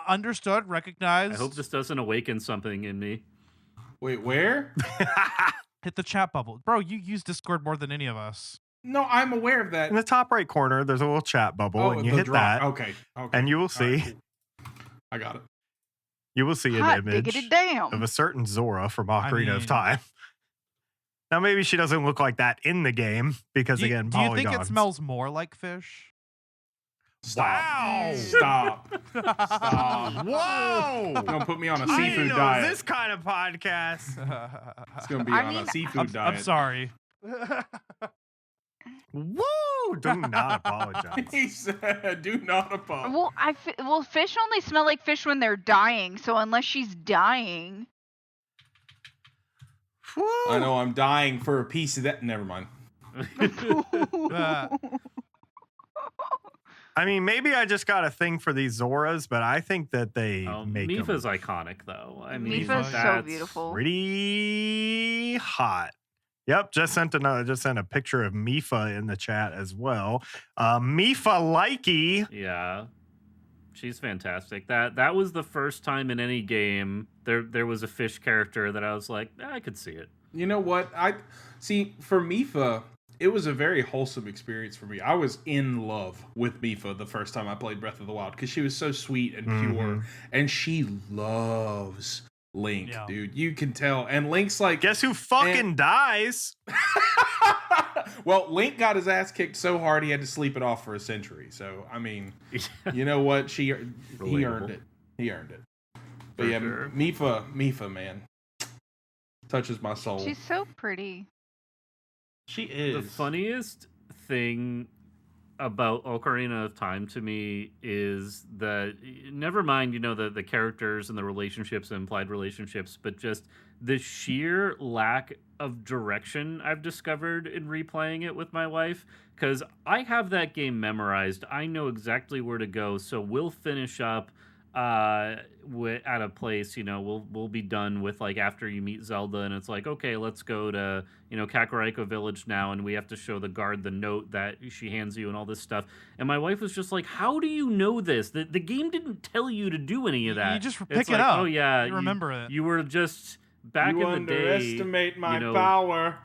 Understood, recognized. I hope this doesn't awaken something in me. Wait, where? Hit the chat bubble. Bro, you use Discord more than any of us. No, I'm aware of that. In the top right corner, there's a little chat bubble, and you the hit drop. that, Okay. and you will All see. right, cool. I got it. You will see an Hot image diggity damn. of a certain Zora from Ocarina mean- of Time. Now, maybe she doesn't look like that in the game because, Do you again, think it polygons. smells more like fish? Stop. Wow. Stop. Stop. Whoa! Don't put me on a I didn't seafood know diet. this kind of podcast. It's gonna be I on mean, a seafood I'm diet. sorry. Woo! Do not apologize. He said, "Do not apologize." Well, fish only smell like fish when they're dying. So unless she's dying, Woo! I know I'm dying for a piece of that. Never mind. I mean, maybe I just got a thing for these Zoras, but I think that they make Mifa's them iconic, though. I mean, Mifa's so that's beautiful. pretty hot. Yep, just sent a picture of Mifa in the chat as well. Mifa likey. Yeah, she's fantastic. That was the first time in any game there was a fish character that I was like, I could see it. You know what? I see for Mifa, it was a very wholesome experience for me. I was in love with Mifa the first time I played Breath of the Wild because she was so sweet and pure, and she loves Link, Yeah. dude. You can tell. And Link's like, Guess who fucking dies? well, Link got his ass kicked so hard he had to sleep it off for a century. So, I mean, you know what? He earned it. He earned it. But For yeah, sure. Mifa, man, touches my soul. she's so pretty. She is. The funniest thing about Ocarina of Time to me is that, never mind, the characters and the relationships and implied relationships, but just the sheer lack of direction I've discovered in replaying it with my wife. Because I have that game memorized. I know exactly where to go. So we'll finish up at a place, we'll be done with, like, after you meet Zelda, and it's like, okay, let's go to Kakariko Village now, and we have to show the guard the note that she hands you and all this stuff. And my wife was just like, how do you know this? The game didn't tell you to do any of that. You just It's pick it like, up. oh yeah, You remember it. You were just back you in the day, underestimate my you know, power.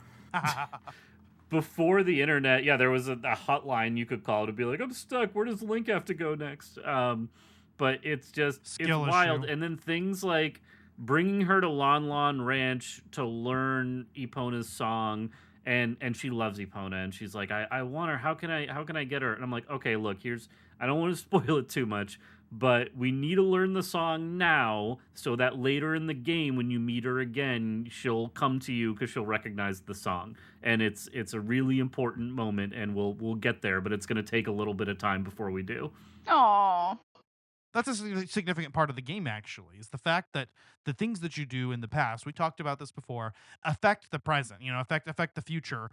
before the internet. Yeah, there was a hotline you could call to be like, I'm stuck, where does Link have to go next? But it's just Skill it's wild. issue. And then things like bringing her to Lon Lon Ranch to learn Epona's song, and she loves Epona, and she's like, I want her. How can I get her? And I'm like, okay, look, I don't want to spoil it too much, but we need to learn the song now so that later in the game when you meet her again, she'll come to you because she'll recognize the song. And it's a really important moment, and we'll get there, but it's going to take a little bit of time before we do. Aww. That's a significant part of the game, actually, is the fact that the things that you do in the past, we talked about this before, affect the present, affect the future.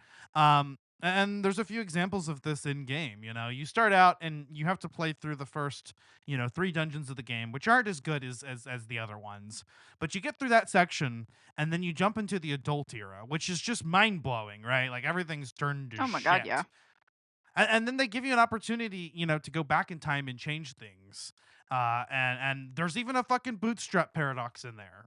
And there's a few examples of this in game. You start out and you have to play through the first, 3 dungeons of the game, which aren't as good as the other ones. But you get through that section and then you jump into the adult era, which is just mind blowing, right? Like everything's turned to Oh my shit. god, yeah. And then they give you an opportunity, to go back in time and change things. And there's even a fucking bootstrap paradox in there.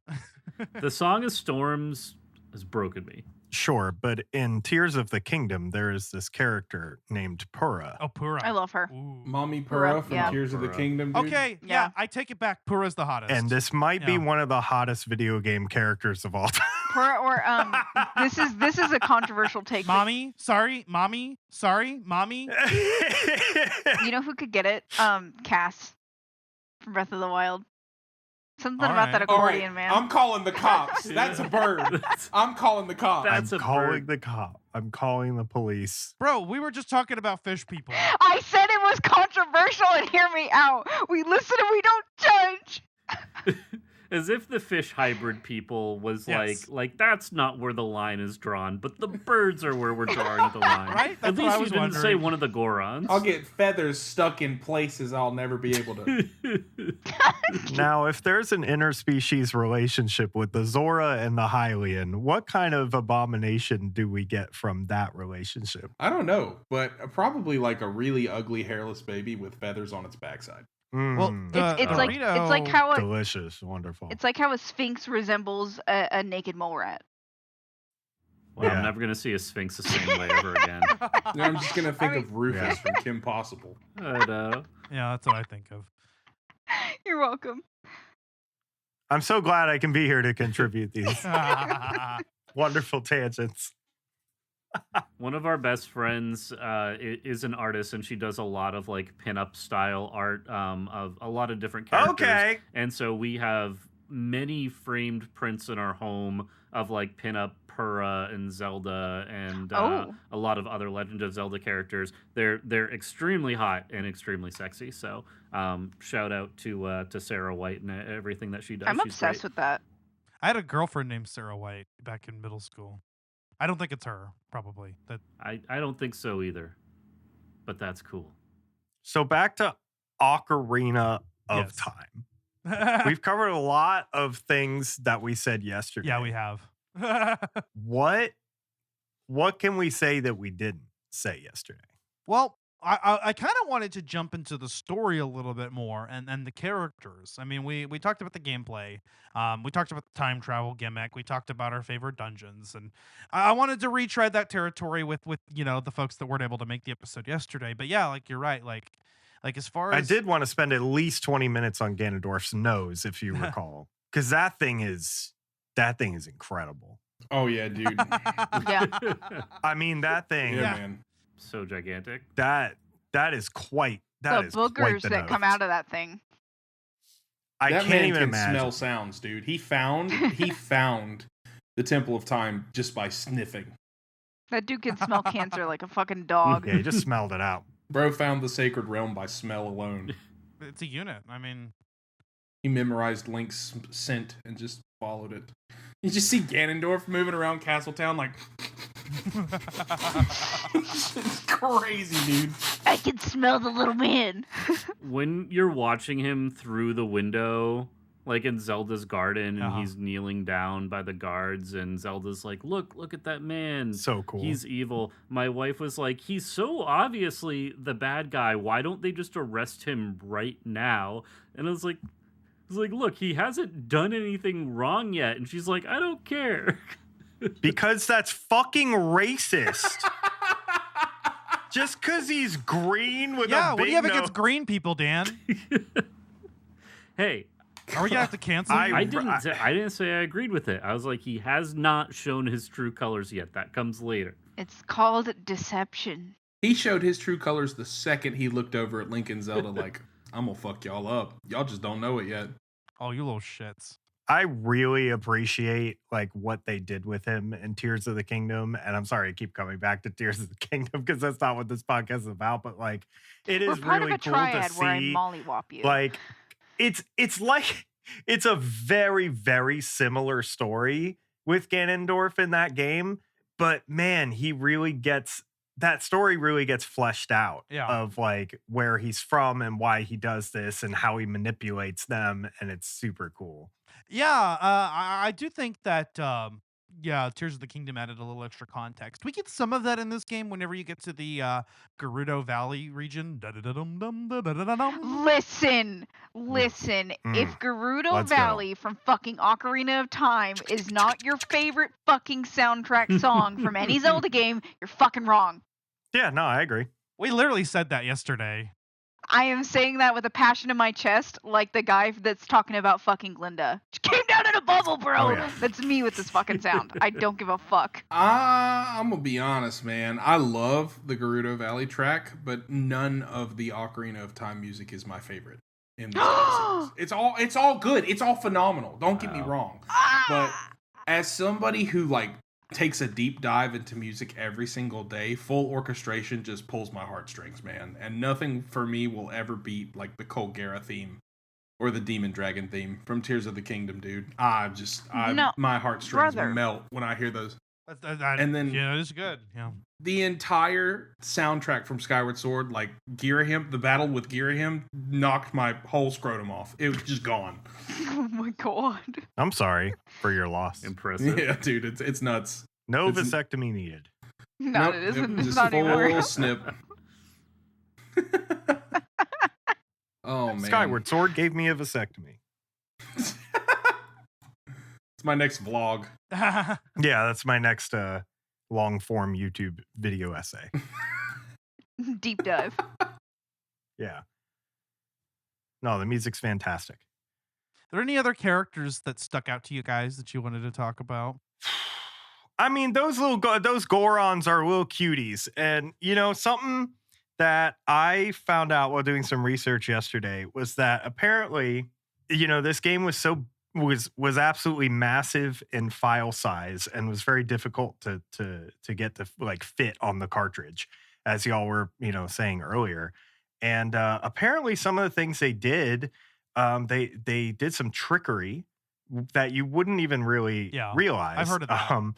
The Song of Storms has broken me. Sure, but in Tears of the Kingdom, there is this character named Purah. Oh, Purah. I love her. Ooh. Mommy Purah, Purah from yeah. Tears of the Purah. Kingdom, dude. Okay, Yeah. yeah, I take it back. Purah's the hottest. And this might be Yeah. one of the hottest video game characters of all time. This is a controversial take. but Mommy, sorry, mommy. You know who could get it? Cass from Breath of the Wild. Something All about that right. All right, accordion, man. I'm calling the cops. That's a bird. I'm calling the cops. That's I'm a calling bird. the cop. I'm calling the police. Bro, we were just talking about fish people. I said it was controversial, and hear me out. We listen and we don't judge. As if the fish hybrid people was Yes. like that's not where the line is drawn, but the birds are where we're drawing the line. Right? That's At what least I you was didn't say wondering. one of the Gorons. I'll get feathers stuck in places I'll never be able to. Now, if there's an interspecies relationship with the Zora and the Hylian, what kind of abomination do we get from that relationship? I don't know, but probably like a really ugly hairless baby with feathers on its backside. Well, Mm, It's like how delicious, wonderful. it's like how a sphinx resembles a naked mole rat. Well, Yeah. I'm never gonna see a sphinx the same way ever again. Now I'm just gonna think I mean- of Rufus Yeah. from Kim Possible. But, Yeah, that's what I think of. You're welcome. I'm so glad I can be here to contribute these wonderful tangents. one of our best friends is an artist, and she does a lot of like pinup style art of a lot of different characters. Okay. And so we have many framed prints in our home of like pinup Purah and Zelda and Oh. a lot of other Legend of Zelda characters. They're extremely hot and extremely sexy. So shout out to Sarah White and everything that she does. I'm She's obsessed great. with that. I had a girlfriend named Sarah White back in middle school. I don't think it's her, probably. That I don't think so either, but that's cool. So back to Ocarina of Yes. Time. We've covered a lot of things that we said yesterday. Yeah, we have. What can we say that we didn't say yesterday? Well, I kind of wanted to jump into the story a little bit more and the characters. I mean, we talked about the gameplay. We talked about the time travel gimmick. We talked about our favorite dungeons, and I wanted to retread that territory with the folks that weren't able to make the episode yesterday. But yeah, like you're right. Like as far I as did want to spend at least 20 minutes on Ganondorf's nose, if you recall, because that thing is incredible. Oh yeah, dude. Yeah. I mean, that thing, Yeah, Yeah. man. So gigantic. that is quite The that is quite boogers the that come nose. out of that thing. I That can't man even can imagine. smell sounds, dude. He found the Temple of Time just by sniffing. That dude can smell cancer like a fucking dog. Yeah, he just smelled it out. Bro found the sacred realm by smell alone. it's a unit. I mean, He memorized Link's scent and just followed it. You just see Ganondorf moving around Castletown like it's crazy, dude. I can smell the little man. When you're watching him through the window, like in Zelda's garden, and Uh-huh. he's kneeling down by the guards, and Zelda's like, look at that man. So cool. He's evil. My wife was like, he's so obviously the bad guy. Why don't they just arrest him right now? And I was like, look, he hasn't done anything wrong yet. And she's like, I don't care. Because that's fucking racist. Just because he's green with yeah. a What big do you have nose. against green people, Dan? Hey, Are we gonna have to cancel you? I didn't say I agreed with it. I was like, he has not shown his true colors yet. That comes later. It's called deception. He showed his true colors the second he looked over at Link and Zelda like, I'm gonna fuck y'all up. Y'all just don't know it yet. Oh, you little shits. I really appreciate like what they did with him in Tears of the Kingdom. And I'm sorry I keep coming back to Tears of the Kingdom because that's not what this podcast is about. But like it We're is part really of a cool triad to where I see mollywop you. like it's like it's a very, very similar story with Ganondorf in that game. But man, he really gets that story really gets fleshed out Yeah. of like where he's from and why he does this and how he manipulates them, and it's super cool. Yeah, I do think that Tears of the Kingdom added a little extra context. We get some of that in this game whenever you get to the Gerudo Valley region. Listen. If Gerudo Let's go. Valley from fucking Ocarina of Time is not your favorite fucking soundtrack song from any Zelda game, you're fucking wrong. Yeah, no, I agree. We literally said that yesterday. I am saying that with a passion in my chest, like the guy that's talking about fucking Glinda. She came down in a bubble, bro. Oh, yeah. That's me with this fucking sound. I don't give a fuck. I'm gonna be honest, man. I love the Gerudo Valley track, but none of the Ocarina of Time music is my favorite in the series. It's all good. It's all phenomenal. Don't get me wrong. But as somebody who like takes a deep dive into music every single day, full orchestration just pulls my heartstrings, man. And nothing for me will ever beat like the Colgera theme or the Demon Dragon theme from Tears of the Kingdom, dude. My heartstrings melt when I hear those. And then it's good. Yeah, the entire soundtrack from Skyward Sword, like Girahim, the battle with Girahim, knocked my whole scrotum off. It was just gone. Oh my god. I'm sorry for your loss. Impressive. Yeah, dude, it's nuts. No vasectomy needed. No, it isn't. It's Just not full anymore. snip. Oh man, Skyward Sword gave me a vasectomy. It's my next vlog. Yeah, that's my next long form YouTube video essay. Deep dive. Yeah. No, the music's fantastic. Are there any other characters that stuck out to you guys that you wanted to talk about? I mean, those Gorons are little cuties, and you know something that I found out while doing some research yesterday was that apparently, you know, this game was absolutely massive in file size and was very difficult to get to like fit on the cartridge, as y'all were, you know, saying earlier. And apparently some of the things they did, they did some trickery that you wouldn't even really realize. I've heard of that.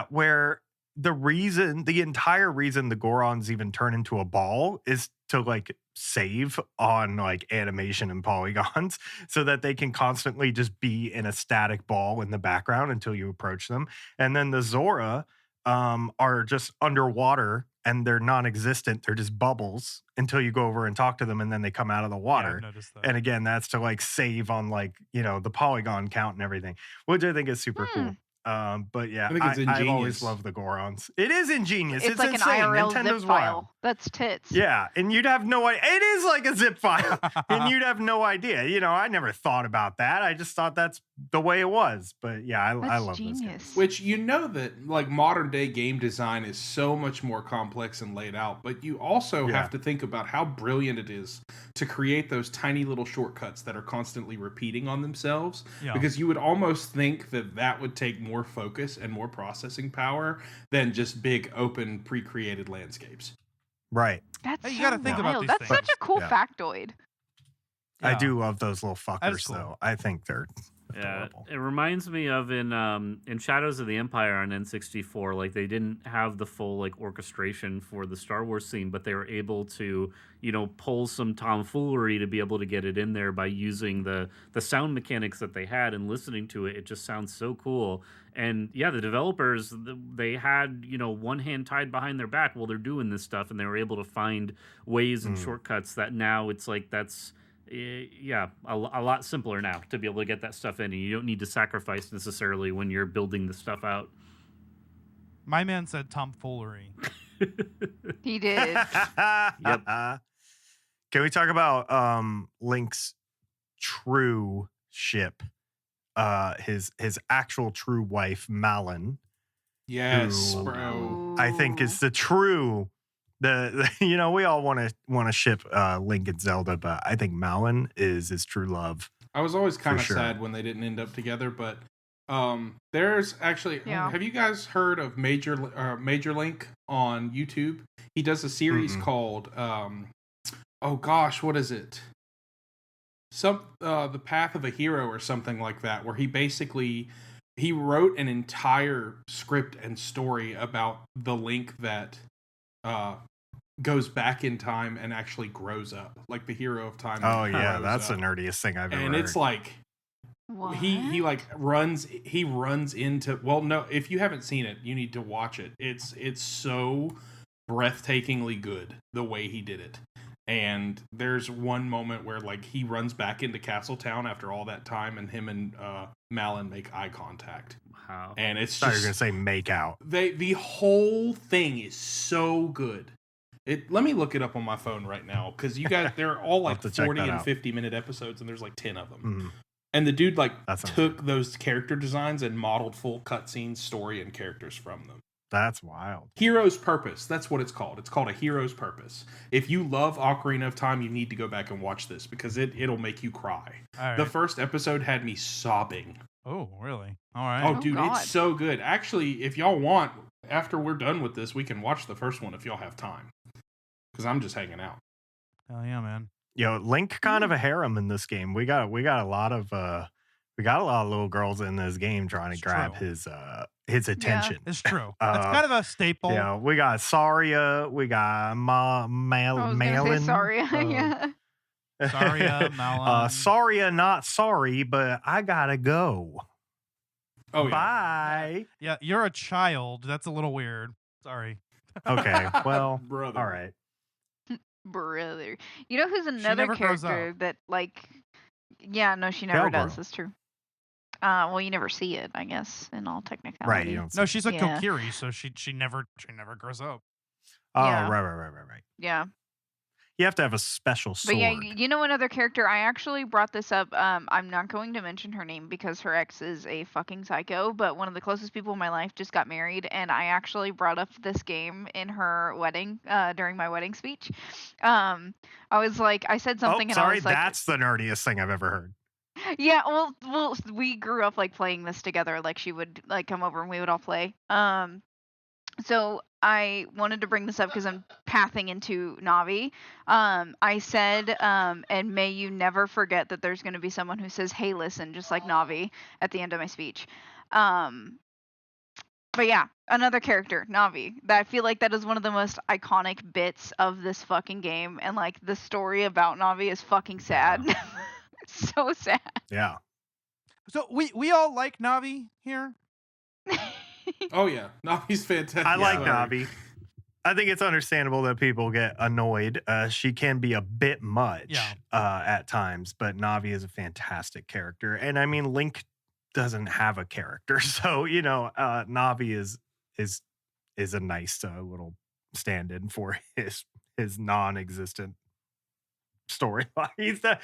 Where the entire reason the Gorons even turn into a ball is to like save on like animation and polygons so that they can constantly just be in a static ball in the background until you approach them. And then the Zora are just underwater and they're non-existent. They're just bubbles until you go over and talk to them, and then they come out of the water. Yeah, I've noticed that. And again, that's to like save on like, you know, the polygon count and everything, which I think is super cool. But yeah, I think it's I've always ingenious. loved the Gorons. It is ingenious. It's like insane. an IRL Nintendo's zip wild. file. That's tits. Yeah, and you'd have no idea. It is like a zip file, and you'd have no idea. You know, I never thought about that. I just thought that's the way it was. But yeah, I love genius. this game. Which, you know, that like modern day game design is so much more complex and laid out, but you also have to think about how brilliant it is to create those tiny little shortcuts that are constantly repeating on themselves. Yeah. Because you would almost think that would take more focus and more processing power than just big open pre-created landscapes. Right. That's Hey, you so gotta think about wild. these That's such things. a cool Yeah. factoid. I Yeah. do love those little That is fuckers, cool. though. I think they're Yeah, adorable. it reminds me of in Shadows of the Empire on N64. Like they didn't have the full like orchestration for the Star Wars scene, but they were able to, you know, pull some tomfoolery to be able to get it in there by using the sound mechanics that they had and listening to it. It just sounds so cool. And yeah, the developers, they had, you know, one hand tied behind their back while they're doing this stuff, and they were able to find ways and shortcuts that now it's like that's. Yeah, a lot simpler now to be able to get that stuff in, and you don't need to sacrifice necessarily when you're building the stuff out. My man said tomfoolery. He did. Can we talk about Link's true ship? His actual true wife, Malin. Yes, Ooh. bro. I think is the true. The you know, we all want to ship Link and Zelda, but I think Malin is his true love. I was always kind For of sure. sad when they didn't end up together, but there's actually have you guys heard of Major Link on YouTube? He does a series called oh gosh, what is it? The Path of a Hero or something like that, where he wrote an entire script and story about the Link that goes back in time and actually grows up, like the hero of time. Oh yeah, grows that's up. the nerdiest thing I've ever And heard. it's like What? he like runs into, well, no, if you haven't seen it, you need to watch it. It's so breathtakingly good the way he did it. And there's one moment where like he runs back into Castletown after all that time, and him and Malin make eye contact. Wow. And it's I thought you just were gonna say make out. the whole thing is so good. Let me look it up on my phone right now, because you guys, they're all like have to check 40 that and out. 50-minute episodes, and there's like 10 of them. Mhm. And the dude like That sounds took those character designs and modeled full cutscenes, story, and characters from them. That's wild. Hero's Purpose. That's what it's called. It's called A Hero's Purpose. If you love Ocarina of Time, you need to go back and watch this, because it'll make you cry. All right. The first episode had me sobbing. Oh, really? All right. Oh, Oh, dude, God. it's so good. Actually, if y'all want, after we're done with this, we can watch the first one if y'all have time. Because I'm just hanging out. Hell yeah, man. Yo, Link kind of a harem in this game. We got a lot of little girls in this game trying to It's grab true. his attention. It's true. That's kind of a staple. Yeah, we got Saria, we got I was gonna Malin. say sorry. Yeah. Saria, Malin. Saria, not sorry, but I gotta go. Oh, yeah. Bye. Yeah, you're a child. That's a little weird. Sorry. Okay, well, Brother. all right. Brother. You know who's another never grows character up. that like? Yeah, no, she never does. Cowgirl. That's true. Well, you never see it, I guess, in all technicality. Right, you don't No, see- she's a Yeah. Kokiri, so she never grows up. Oh, Yeah. right. Yeah. You have to have a special sword. But yeah, you know another character. I actually brought this up. I'm not going to mention her name because her ex is a fucking psycho. But one of the closest people in my life just got married, and I actually brought up this game in her wedding during my wedding speech. I was like, I said something, Oh, and sorry, I was like, that's the nerdiest thing I've ever heard. yeah, well, we grew up like playing this together. Like she would like come over and we would all play. So I wanted to bring this up because I'm pathing into Navi. I said, and may you never forget that there's going to be someone who says, "Hey, listen," just like Navi at the end of my speech. But yeah, another character, Navi. That I feel like that is one of the most iconic bits of this fucking game, and like the story about Navi is fucking sad. It's so sad. Yeah. So we all like Navi here. Oh, yeah. Navi's fantastic. I like Sorry. Navi. I think it's understandable that people get annoyed. She can be a bit much at times, but Navi is a fantastic character. And I mean, Link doesn't have a character, so Navi is a nice little stand-in for his non-existent storyline. He's the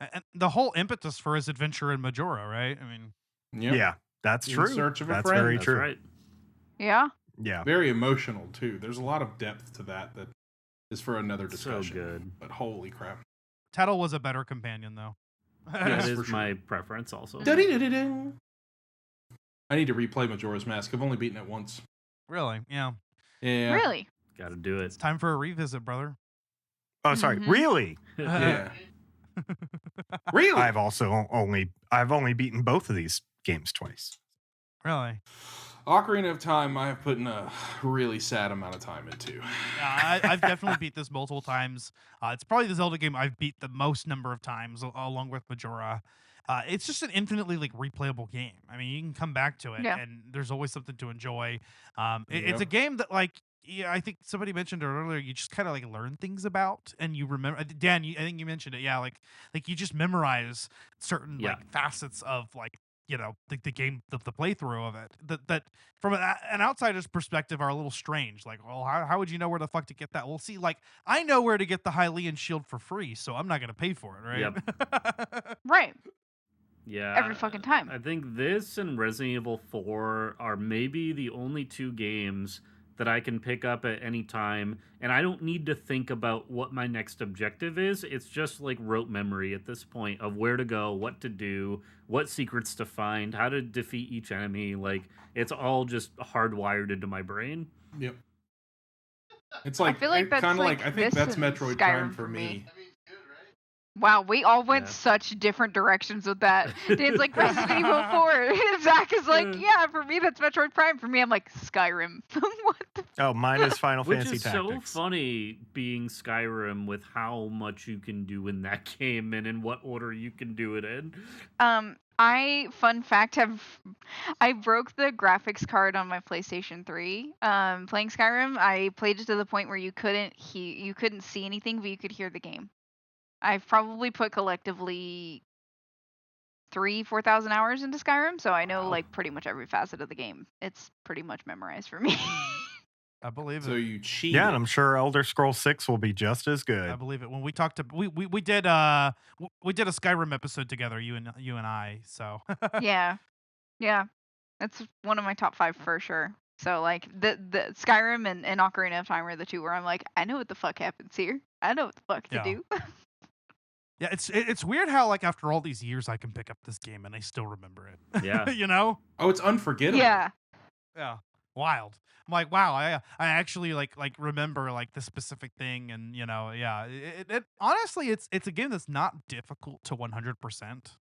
And the whole impetus for his adventure in Majora, right? I mean, Yep. yeah, that's In true. search of a That's friend. very That's true. Right. Yeah. Yeah. Very emotional, too. There's a lot of depth to that is for another So discussion. good. But holy crap. Tattle was a better companion, though. Yes, That for is sure. my preference also. Da-dee-da-dee-ding. I need to replay Majora's Mask. I've only beaten it once. Really? Yeah. Yeah. Really? Got to do it. It's time for a revisit, brother. Oh, sorry. Mhm. Really? Yeah. Really? I've only beaten both of these games twice. Really? Ocarina of Time, I have put in a really sad amount of time into. I've definitely beat this multiple times. It's probably the Zelda game I've beat the most number of times, along with Majora. It's just an infinitely replayable game. I mean, you can come back to it, Yeah. and there's always something to enjoy. It's a game that I think somebody mentioned it earlier. You just kind of learn things about, and you remember. Dan, I think you mentioned it. Yeah, like you just memorize certain facets of the game, the playthrough of it. That from an outsider's perspective are a little strange. Like, well, how would you know where the fuck to get that? Well, see, I know where to get the Hylian shield for free, so I'm not gonna pay for it, right? Yep. Right. Yeah. Every fucking time. I think this and Resident Evil 4 are maybe the only two games that I can pick up at any time, and I don't need to think about what my next objective is. It's just rote memory at this point of where to go, what to do, what secrets to find, how to defeat each enemy. It's all just hardwired into my brain. Yep. It's like, I feel like that's kind of like I think this that's and Metroid Skyrim Prime for for me. me. Wow, we all went Yeah. such different directions with that. Dave's like Resident Evil 4. Zach is like, yeah, for me that's Metroid Prime. For me, I'm like Skyrim. What the? Oh, mine is Final Which Fantasy is Tactics. so funny being Skyrim with how much you can do in that game and in what order you can do it in. Fun fact, I broke the graphics card on my PlayStation 3. Playing Skyrim, I played it to the point where you couldn't see anything, but you could hear the game. I've probably put collectively 4,000 hours into Skyrim, so I know like pretty much every facet of the game. It's pretty much memorized for me. I believe So it. you cheated. Yeah, and I'm sure Elder Scrolls 6 will be just as I good. believe it. When we talked to we did a Skyrim episode together, you and I. So Yeah. That's one of my top 5 for sure. So like the Skyrim and Ocarina of Time are the two where I'm like, I know what the fuck happens here. I know what the fuck Yeah. to do. yeah, it's weird how like after all these years I can pick up this game and I still remember it. Yeah. You know? Oh, it's unforgettable. Yeah. Yeah. Wild. I'm like, wow, I actually like remember like the specific thing, and yeah. It honestly it's a game that's not difficult to 100%.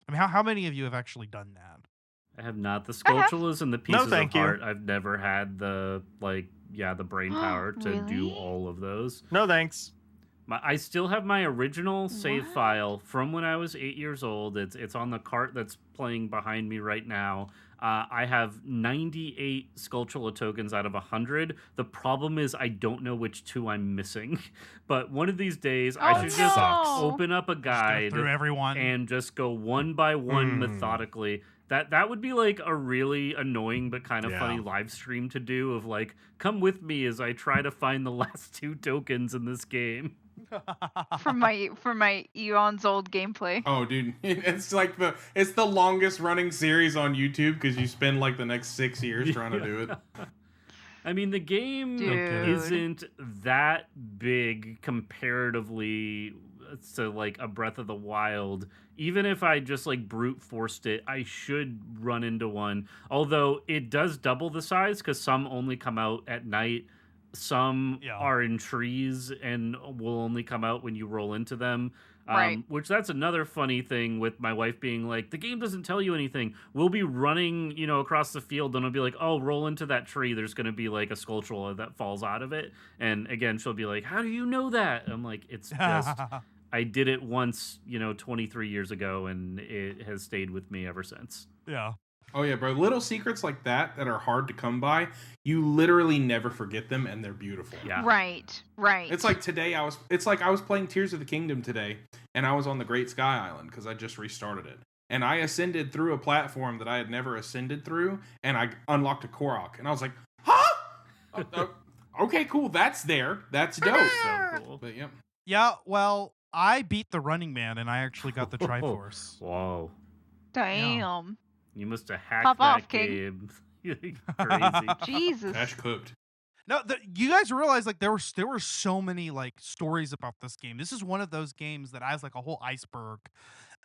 I mean, how many of you have actually done that? I have not. The I have. Skulltulas and the pieces thank of you. heart. I've never had the the brain power to do Really? all of those. No thanks. I still have my original save What? file from when I was 8 years old. It's on the cart that's playing behind me right now. I have 98 Skulltula tokens out of 100. The problem is I don't know which 2 I'm missing. But one of these days, I Oh, should just no. open up a Just go guide through everyone. and just go one by one methodically. That would be like a really annoying but kind of Yeah. funny live stream to do of like, come with me as I try to find the last 2 tokens in this game. from my eons old gameplay. Oh, dude, it's like it's the longest running series on YouTube because you spend like the next 6 years trying to do it. I mean, the game Dude. isn't that big comparatively to like a Breath of the Wild. Even if I just like brute forced it, I should run into one. Although it does double the size because some only come out at night. Some Yeah. are in trees and will only come out when you roll into them. Right. Which that's another funny thing with my wife being like, the game doesn't tell you anything. We'll be running, across the field and it'll be like, oh, roll into that tree. There's going to be like a Skulltula that falls out of it. And again, she'll be like, how do you know that? I'm like, it's just, I did it once, 23 years ago and it has stayed with me ever since. Yeah. Oh yeah, bro. Little secrets like that are hard to come by. You literally never forget them, and they're beautiful. Yeah. Right. It's like today I was playing Tears of the Kingdom today, and I was on the Great Sky Island because I just restarted it. And I ascended through a platform that I had never ascended through, and I unlocked a Korok. And I was like, huh? Okay, cool. That's there. That's dope. So cool. But yep. Yeah, well, I beat the Running Man and I actually got the Triforce. Whoa. Damn. You must have hacked Pop that off, King. game. Crazy. Jesus. Cash cooked. No, you guys realize like there were so many like stories about this game. This is one of those games that has like a whole iceberg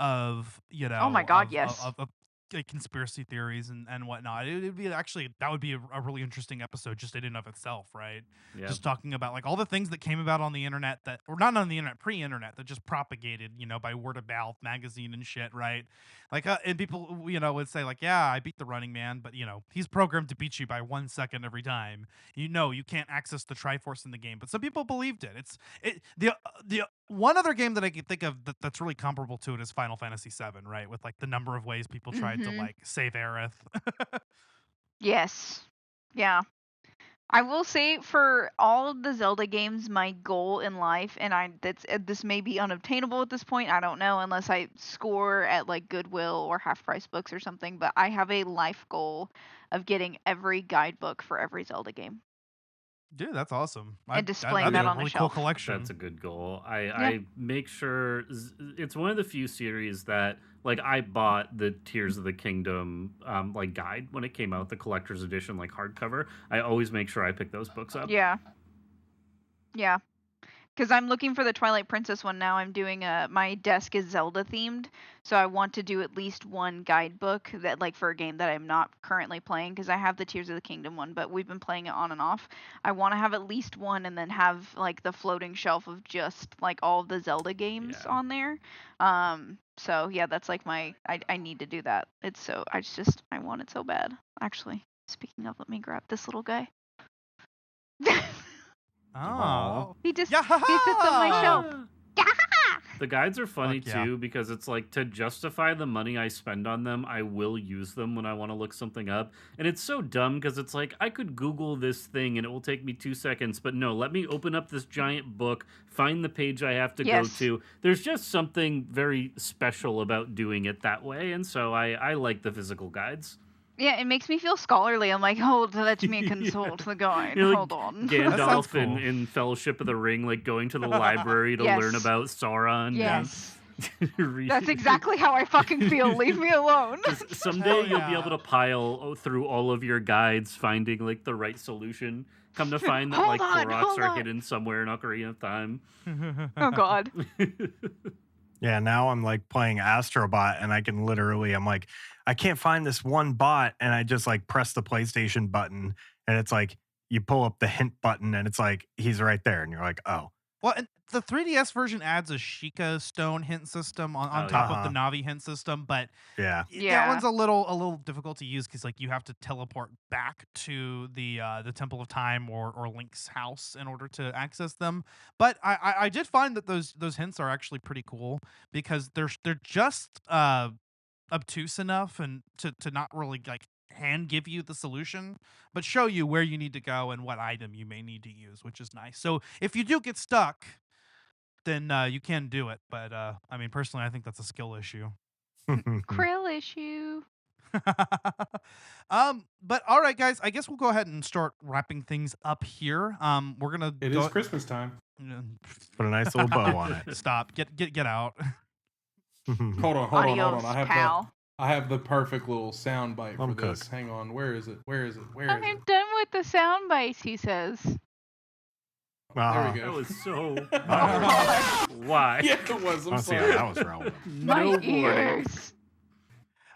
of Oh my God, of, yes. of like, conspiracy theories and whatnot. It'd be actually that would be a really interesting episode just in and of itself, right? Yeah. Just talking about like all the things that came about on the internet that, or not on the internet, pre-internet, that just propagated, by word of mouth, magazine and shit, right? Like, and people, would say like, yeah, I beat the Running Man, but he's programmed to beat you by 1 second every time. You can't access the Triforce in the game, but some people believed it. The one other game that I could think of that's really comparable to it is Final Fantasy VII, right? With like the number of ways people tried to Mhm. like save Aerith. Yes. Yeah. I will say for all of the Zelda games, my goal in life, and this may be unobtainable at this point. I don't know unless I score at like Goodwill or half price books or something. But I have a life goal of getting every guidebook for every Zelda game. Dude, that's awesome. And displaying that'd be that a on a really shelf. cool collection. That's a good goal. I make sure it's one of the few series that like I bought the Tears of the Kingdom like guide when it came out, the collector's edition like hardcover. I always make sure I pick those books up. Yeah. Yeah. Because I'm looking for the Twilight Princess one now. I'm doing my desk is Zelda themed, so I want to do at least one guidebook that like for a game that I'm not currently playing because I have the Tears of the Kingdom one, but we've been playing it on and off. I want to have at least one and then have like the floating shelf of just like all of the Zelda games on there. So yeah, that's like I need to do that. It's so I want it so bad. Actually, speaking of, let me grab this little guy. Oh. He sits on my shelf. The guides are funny Fuck yeah. too because it's like to justify the money I spend on them, I will use them when I want to look something up. And it's so dumb because it's like I could Google this thing and it will take me 2 seconds, but no, let me open up this giant book, find the page I have to go to. There's just something very special about doing it that way, and so I like the physical guides. Yeah, it makes me feel scholarly. I'm like, let me consult the guide. You're like Hold on. Gandalf cool. in Fellowship of the Ring, like going to the library to learn about Sauron. Yes. And That's exactly how I fucking feel. Leave me alone. Someday you'll be able to pile through all of your guides, finding like the right solution. Come to find that like Koroks are hidden somewhere in Ocarina of Time. Oh God. Yeah, now I'm like playing Astrobot and I can literally, I'm like, I can't find this one bot. And I just like press the PlayStation button and it's like, you pull up the hint button and it's like, he's right there. And you're like, oh. Well, and the 3DS version adds a Sheikah Stone hint system on top of the Navi hint system, but yeah, that one's a little difficult to use because like you have to teleport back to the Temple of Time or Link's house in order to access them. But I did find that those hints are actually pretty cool because they're just obtuse enough and to not really like hand give you the solution, but show you where you need to go and what item you may need to use, which is nice. So if you do get stuck, then you can do it. But I mean, personally, I think that's a skill issue. Krill issue. But all right, guys, I guess we'll go ahead and start wrapping things up here. We're gonna. It is Christmas time. Put a nice little bow on it. Stop. Get out. Hold on. Adios, pal. I have the perfect little sound bite for this. Hang on. Where is it? I'm done with the sound bites, he says. There we go. That was so. Why? Yeah, it was. I'm See how sorry. that was relevant. My ears.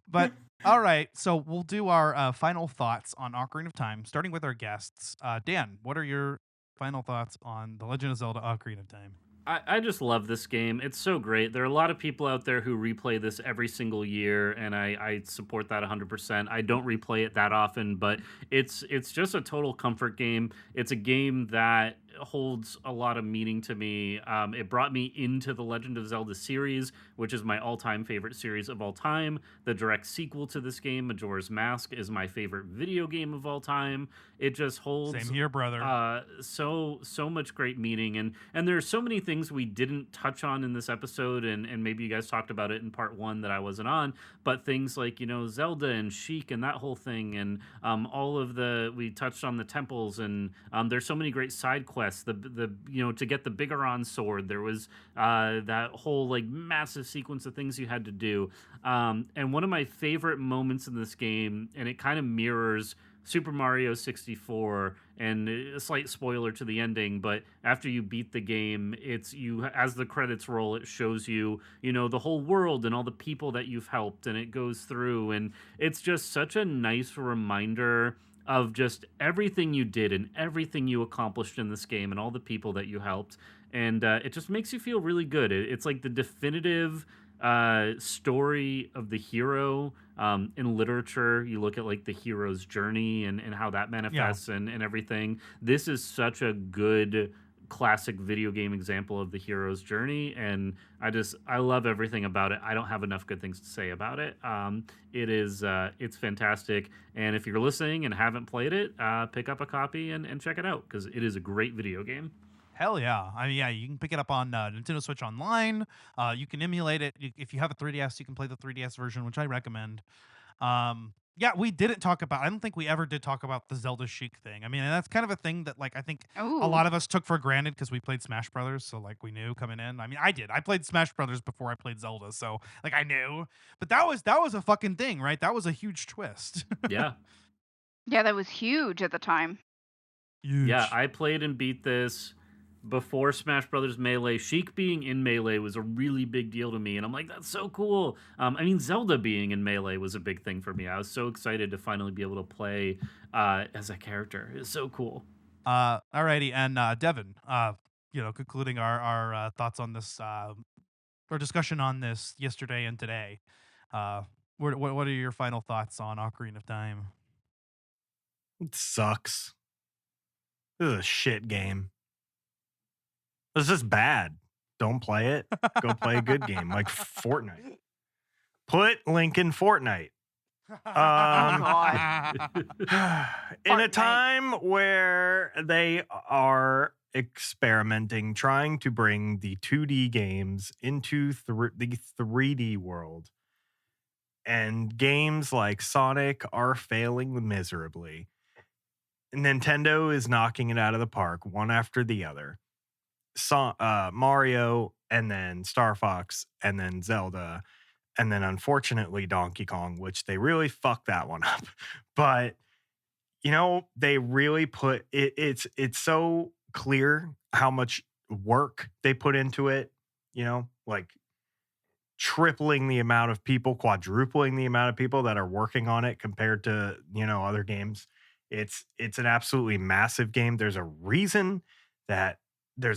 But all right, so we'll do our final thoughts on Ocarina of Time, starting with our guests. Dan, what are your final thoughts on The Legend of Zelda: Ocarina of Time? I just love this game. It's so great. There are a lot of people out there who replay this every single year, and I support that 100%. I don't replay it that often, but it's just a total comfort game. It's a game that holds a lot of meaning to me. It brought me into the Legend of Zelda series, which is my all-time favorite series of all time. The direct sequel to this game, Majora's Mask, is my favorite video game of all time. It just holds Same here, brother. so much great meaning, and there's so many things we didn't touch on in this episode, and maybe you guys talked about it in part 1 that I wasn't on, but things like, Zelda and Sheik and that whole thing, and all of we touched on the temples, and there's so many great side quests. The to get the Bigoron sword, there was that whole like massive sequence of things you had to do, and one of my favorite moments in this game, and it kind of mirrors Super Mario 64, and a slight spoiler to the ending, but after you beat the game, it's as the credits roll, it shows you the whole world and all the people that you've helped, and it goes through, and it's just such a nice reminder of just everything you did and everything you accomplished in this game and all the people that you helped, and it just makes you feel really good. It's like the definitive story of the hero. In literature, you look at like the hero's journey and how that manifests and everything. This is such a good classic video game example of the hero's journey, and I love everything about it. I don't have enough good things to say about it. It's fantastic, and if you're listening and haven't played it, pick up a copy and check it out, because it is a great video game. Hell yeah. I mean, yeah, you can pick it up on Nintendo Switch Online. You can emulate it. If you have a 3DS, you can play the 3DS version, which I recommend. Yeah, we didn't talk about, I don't think we ever did talk about the Zelda Sheik thing. I mean, and that's kind of a thing that, like, I think a lot of us took for granted because we played Smash Brothers. So, like, we knew coming in. I mean, I did. I played Smash Brothers before I played Zelda. So, like, I knew. But that was a fucking thing, right? That was a huge twist. Yeah. Yeah, that was huge at the time. Huge. Yeah, I played and beat this before Smash Brothers Melee. Sheik being in Melee was a really big deal to me, and I'm like, that's so cool. I mean, Zelda being in Melee was a big thing for me. I was so excited to finally be able to play as a character. It's so cool. Alrighty, and Devin, concluding our thoughts on this, our discussion on this yesterday and today. What are your final thoughts on Ocarina of Time? It sucks. This is a shit game. It's just bad. Don't play it. Go play a good game like Fortnite. Put Link in Fortnite. In a time where they are experimenting, trying to bring the 2D games into the 3D world, and games like Sonic are failing miserably, Nintendo is knocking it out of the park one after the other. Mario, and then Star Fox, and then Zelda, and then unfortunately Donkey Kong, which they really fucked that one up. But they really put it. It's so clear how much work they put into it. Like tripling the amount of people, quadrupling the amount of people that are working on it compared to other games. It's an absolutely massive game. There's a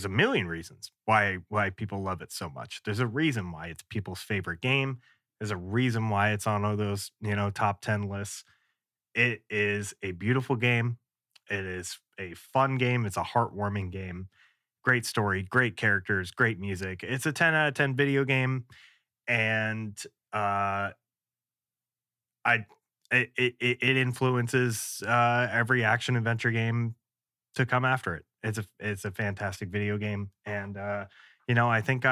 million reasons why people love it so much. There's a reason why it's people's favorite game. There's a reason why it's on all those, top 10 lists. It is a beautiful game. It is a fun game. It's a heartwarming game. Great story, great characters, great music. It's a 10 out of 10 video game. And it influences every action adventure game to come after it. It's a fantastic video game, and I think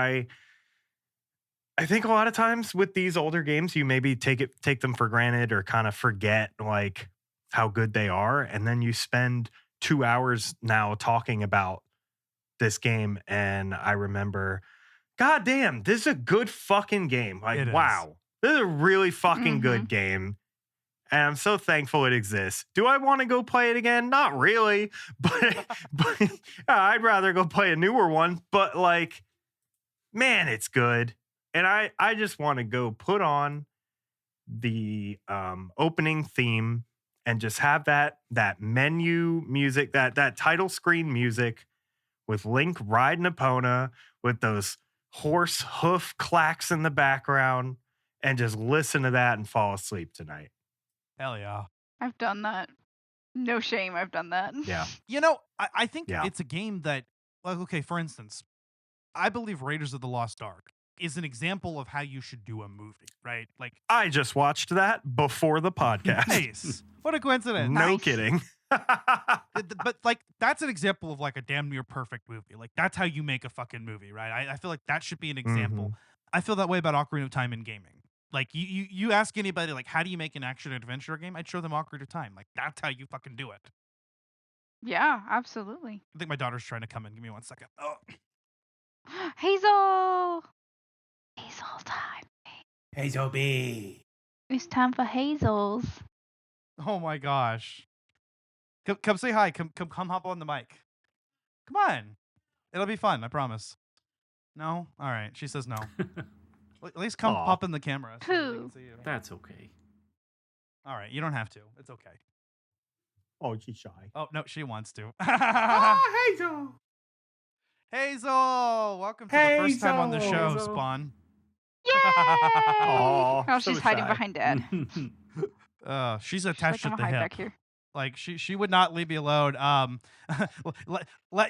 a lot of times with these older games, you maybe take them for granted or kind of forget like how good they are, and then you spend 2 hours now talking about this game, and I remember, God damn, this is a good fucking game. Like, wow, this is a really fucking good game. And I'm so thankful it exists. Do I want to go play it again? Not really, but I'd rather go play a newer one. But like, man, it's good. And I just want to go put on the opening theme and just have that menu music, that title screen music with Link riding Epona with those horse hoof clacks in the background, and just listen to that and fall asleep tonight. Hell yeah. I've done that. No shame, I've done that. Yeah. I think it's a game that, like, okay, for instance, I believe Raiders of the Lost Ark is an example of how you should do a movie, right? Like, I just watched that before the podcast. Nice. What a coincidence. No Nice. kidding. But like, that's an example of like a damn near perfect movie. Like, that's how you make a fucking movie, right? I feel like that should be an example. I feel that way about Ocarina of Time in gaming. Like, you ask anybody, like, how do you make an action adventure game? I'd show them Ocarina of Time. Like, that's how you fucking do it. Yeah, absolutely. I think my daughter's trying to come in. Give me 1 second. Oh. Hazel! Hazel time. Hazel B. It's time for Hazels. Oh my gosh. Come say hi. Come hop on the mic. Come on. It'll be fun, I promise. No? All right. She says no. At least come pop in the camera so they can see you. That's okay. All right. You don't have to. It's okay. Oh, she's shy. Oh, no, she wants to. Oh, Hazel. Hazel! Welcome to the first time on the show, Hazel. Spawn. Yay! Aw, Oh, so she's hiding shy. behind Dad. She's She's attached like, at I'm the hide hip. back here. Like, she would not leave me alone.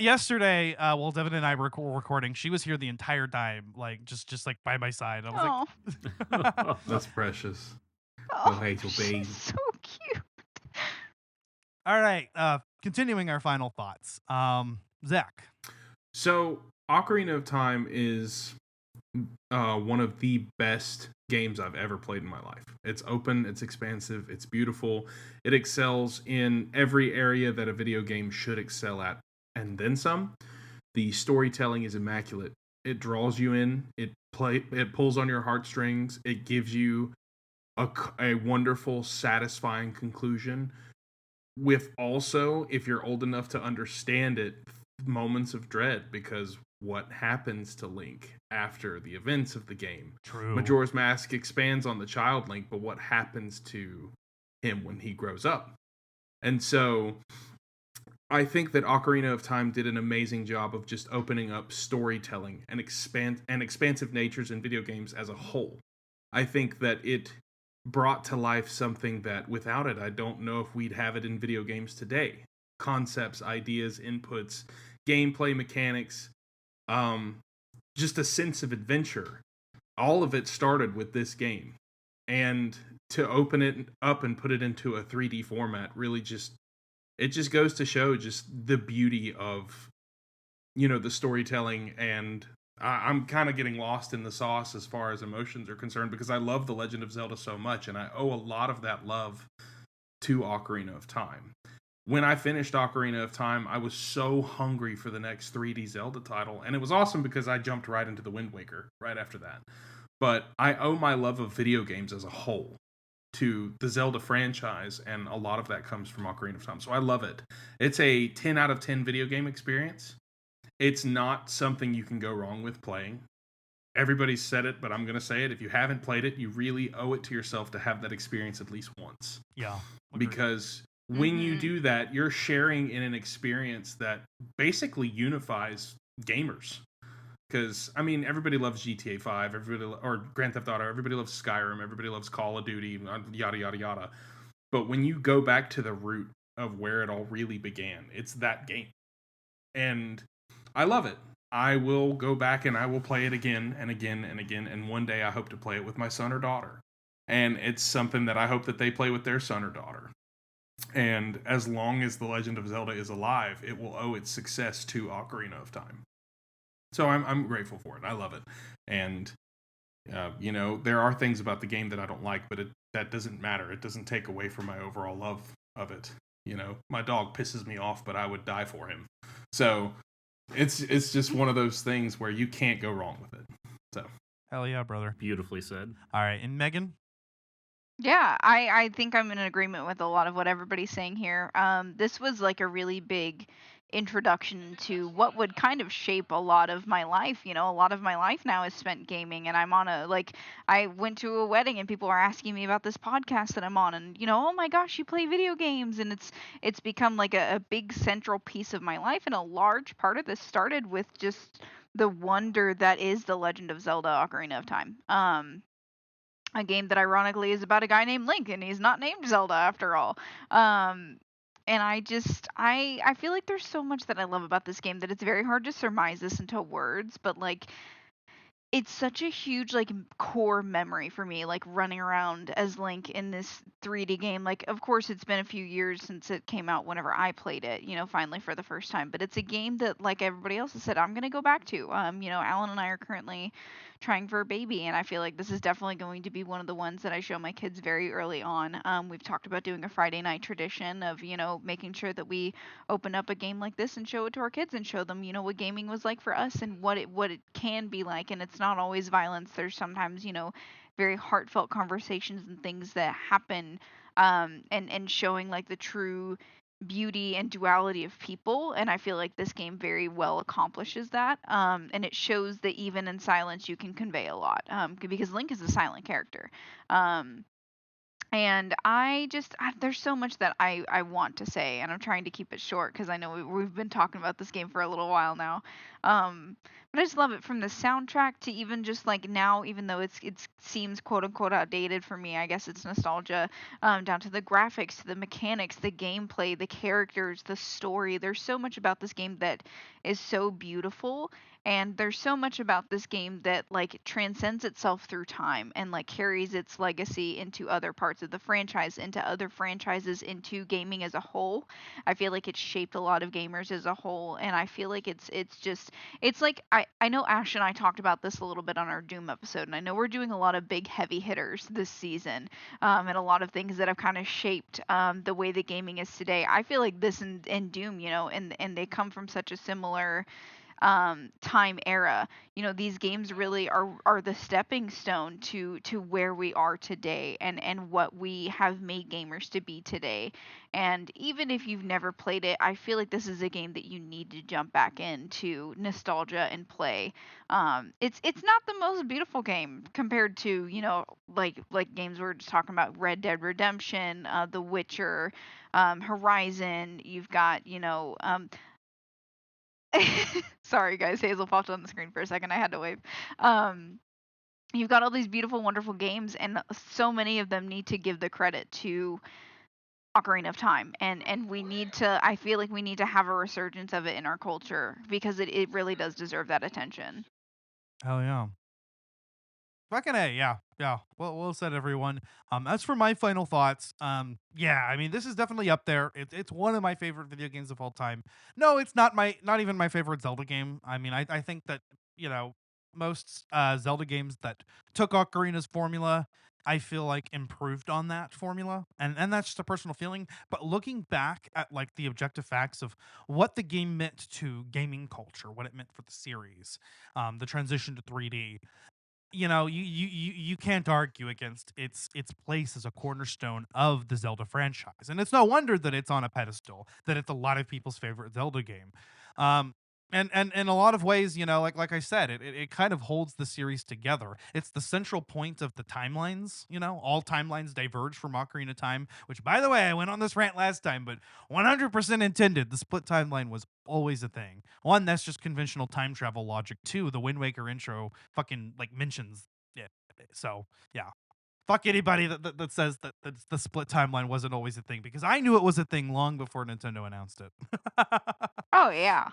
Yesterday, while Devin and I were recording, she was here the entire time, like just like by my side. I was Oh, That's precious. oh, Hazel B. she's so cute. all right. Continuing our final thoughts. Zach. So, Ocarina of Time is one of the best games I've ever played in my life. It's open, it's expansive, it's beautiful. It excels in every area that a video game should excel at, and then some. The storytelling is immaculate. It draws you in. It pulls on your heartstrings. It gives you a wonderful, satisfying conclusion. With also, if you're old enough to understand it, moments of dread, because what happens to Link after the events of the game? True. Majora's Mask expands on the child Link, but what happens to him when he grows up? And so I think that Ocarina of Time did an amazing job of just opening up storytelling and expansive natures in video games as a whole. I think that it brought to life something that without it, I don't know if we'd have it in video games today. Concepts, ideas, inputs, gameplay mechanics, just a sense of adventure. All of it started with this game. And to open it up and put it into a 3D format really just goes to show just the beauty of, the storytelling. And I'm kind of getting lost in the sauce as far as emotions are concerned, because I love The Legend of Zelda so much, and I owe a lot of that love to Ocarina of Time. When I finished Ocarina of Time, I was so hungry for the next 3D Zelda title, and it was awesome because I jumped right into the Wind Waker right after that. But I owe my love of video games as a whole to the Zelda franchise, and a lot of that comes from Ocarina of Time. So I love it. It's a 10 out of 10 video game experience. It's not something you can go wrong with playing. Everybody's said it, but I'm going to say it. If you haven't played it, you really owe it to yourself to have that experience at least once. Yeah. Because when you do that, you're sharing in an experience that basically unifies gamers. Because, everybody loves GTA 5, or Grand Theft Auto, everybody loves Skyrim, everybody loves Call of Duty, yada, yada, yada. But when you go back to the root of where it all really began, it's that game. And I love it. I will go back and I will play it again and again and again, and one day I hope to play it with my son or daughter. And it's something that I hope that they play with their son or daughter. And as long as The Legend of Zelda is alive, it will owe its success to Ocarina of Time. So I'm grateful for it. I love it. And, there are things about the game that I don't like, but that doesn't matter. It doesn't take away from my overall love of it. My dog pisses me off, but I would die for him. So it's just one of those things where you can't go wrong with it. So Hell yeah, brother. Beautifully said. All right. And Megan? Yeah, I think I'm in agreement with a lot of what everybody's saying here. This was like a really big introduction to what would kind of shape a lot of my life. A lot of my life now is spent gaming, and I'm on I went to a wedding and people are asking me about this podcast that I'm on, and oh my gosh, you play video games, and it's become like a big central piece of my life, and a large part of this started with just the wonder that is The Legend of Zelda: Ocarina of Time. A game that ironically is about a guy named Link, and he's not named Zelda after all. And I feel like there's so much that I love about this game that it's very hard to surmise this into words, but it's such a huge core memory for me, running around as Link in this 3D game. Of course it's been a few years since it came out whenever I played it, finally for the first time, but it's a game that, like everybody else has said, I'm going to go back to. Alan and I are currently trying for a baby, and I feel like this is definitely going to be one of the ones that I show my kids very early on. We've talked about doing a Friday night tradition of making sure that we open up a game like this and show it to our kids and show them what gaming was like for us and what it can be like. And it's not always violence. There's sometimes very heartfelt conversations and things that happen, and showing the true beauty and duality of people. And I feel like this game very well accomplishes that, and it shows that even in silence you can convey a lot, because Link is a silent character. And there's so much that I want to say, and I'm trying to keep it short because I know we've been talking about this game for a little while now. But I just love it, from the soundtrack to even just now, even though it seems quote unquote outdated for me, I guess it's nostalgia, down to the graphics, to the mechanics, the gameplay, the characters, the story. There's so much about this game that is so beautiful. And there's so much about this game that transcends itself through time and carries its legacy into other parts of the franchise, into other franchises, into gaming as a whole. I feel like it's shaped a lot of gamers as a whole, and I feel like I know Ash and I talked about this a little bit on our Doom episode, and I know we're doing a lot of big heavy hitters this season, and a lot of things that have kind of shaped the way that gaming is today. I feel like this and Doom, and they come from such a similar time era. These games really are the stepping stone to where we are today, and what we have made gamers to be today. And even if you've never played it, I feel like this is a game that you need to jump back into nostalgia and play. It's not the most beautiful game compared to, like games we're just talking about, Red Dead Redemption, The Witcher, Horizon. You've got, sorry guys, Hazel popped on the screen for a second. I had to wave. Um, you've got all these beautiful, wonderful games, and so many of them need to give the credit to Ocarina of Time, and we need to. I feel like we need to have a resurgence of it in our culture because it really does deserve that attention. Hell yeah. Fucking A, yeah, yeah. Well said, everyone. As for my final thoughts, yeah, I mean, this is definitely up there. It's one of my favorite video games of all time. No, it's not even my favorite Zelda game. I mean, I think that, you know, most Zelda games that took Ocarina's formula, I feel like improved on that formula, and that's just a personal feeling. But looking back at like the objective facts of what the game meant to gaming culture, what it meant for the series, the transition to 3D, you can't argue against its place as a cornerstone of the Zelda franchise, and it's no wonder that it's on a pedestal, that it's a lot of people's favorite Zelda game. Um, and in a lot of ways, like I said, it kind of holds the series together. It's the central point of the timelines. All timelines diverge from Ocarina of Time, which, by the way, I went on this rant last time, but 100% intended. The split timeline was always a thing. One, that's just conventional time travel logic. Two, the Wind Waker intro fucking like mentions it. So yeah, fuck anybody that says that the split timeline wasn't always a thing, because I knew it was a thing long before Nintendo announced it. Oh yeah.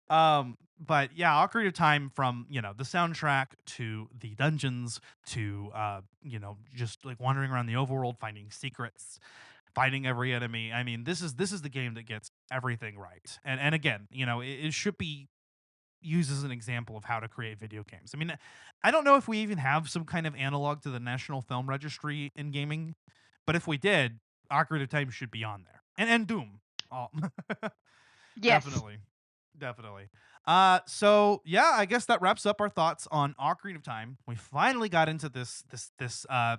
But yeah, Ocarina of Time, from the soundtrack to the dungeons to just like wandering around the overworld, finding secrets, fighting every enemy. I mean, this is the game that gets everything right. And again, it should be used as an example of how to create video games. I mean, I don't know if we even have some kind of analog to the National Film Registry in gaming, but if we did, Ocarina of Time should be on there. And Doom. Oh. Yes. Definitely. So yeah, I guess that wraps up our thoughts on Ocarina of Time. We finally got into this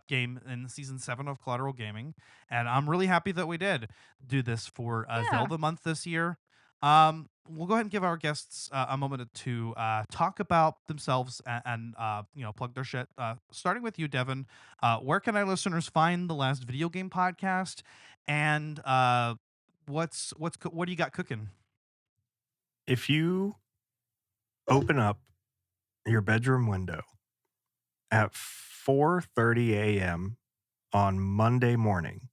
game in season 7 of Collateral Gaming, and I'm really happy that we did do this for Yeah. Zelda month this year. We'll go ahead and give our guests a moment to talk about themselves and plug their shit. Starting with you, Devin. Where can our listeners find the Last Video Game Podcast, and what do you got cooking? If you open up your bedroom window at 4:30 a.m. on Monday morning,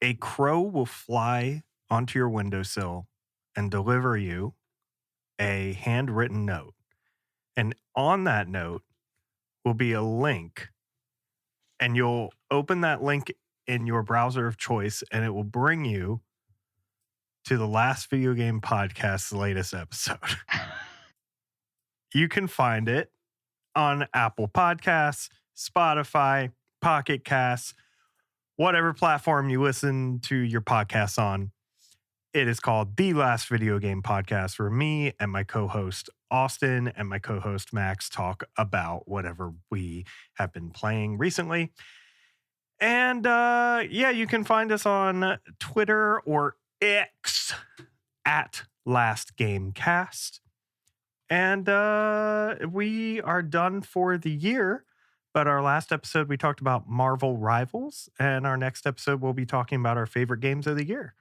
a crow will fly onto your windowsill and deliver you a handwritten note. And on that note will be a link, and you'll open that link in your browser of choice, and it will bring you to the Last Video Game Podcast's latest episode. You can find it on Apple Podcasts, Spotify, Pocket Casts, whatever platform you listen to your podcasts on. It is called The Last Video Game Podcast, where me and my co-host Austin and my co-host Max talk about whatever we have been playing recently. And yeah, you can find us on Twitter or X at Last Game Cast. And we are done for the year. But our last episode, we talked about Marvel Rivals. And our next episode, we'll be talking about our favorite games of the year.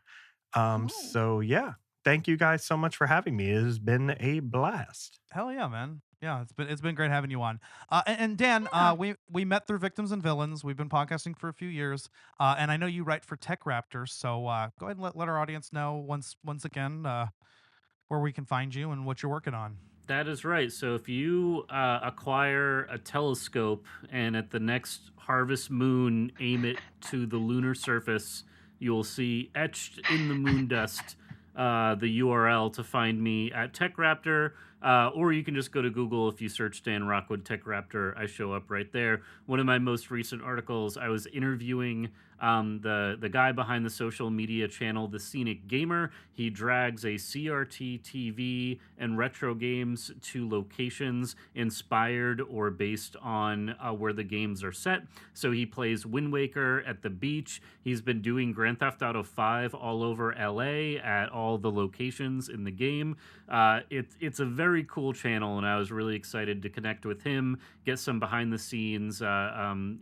So yeah, thank you guys so much for having me. It has been a blast. Hell yeah, man. Yeah, it's been great having you on. And Dan, Yeah. we met through Victims and Villains. We've been podcasting for a few years, and I know you write for TechRaptor. So go ahead and let our audience know once again where we can find you and what you're working on. That is right. So if you acquire a telescope and at the next harvest moon aim it to the lunar surface, you will see etched in the moon dust the URL to find me at TechRaptor. or you can just go to Google. If you search Dan Rockwood TechRaptor, I show up right there. One of my most recent articles, I was interviewing the guy behind the social media channel, The Scenic Gamer. He drags a CRT TV and retro games to locations inspired or based on where the games are set. So he plays Wind Waker at the beach. He's been doing Grand Theft Auto 5 all over LA at all the locations in the game. It's a very cool channel, and I was really excited to connect with him, get some behind the scenes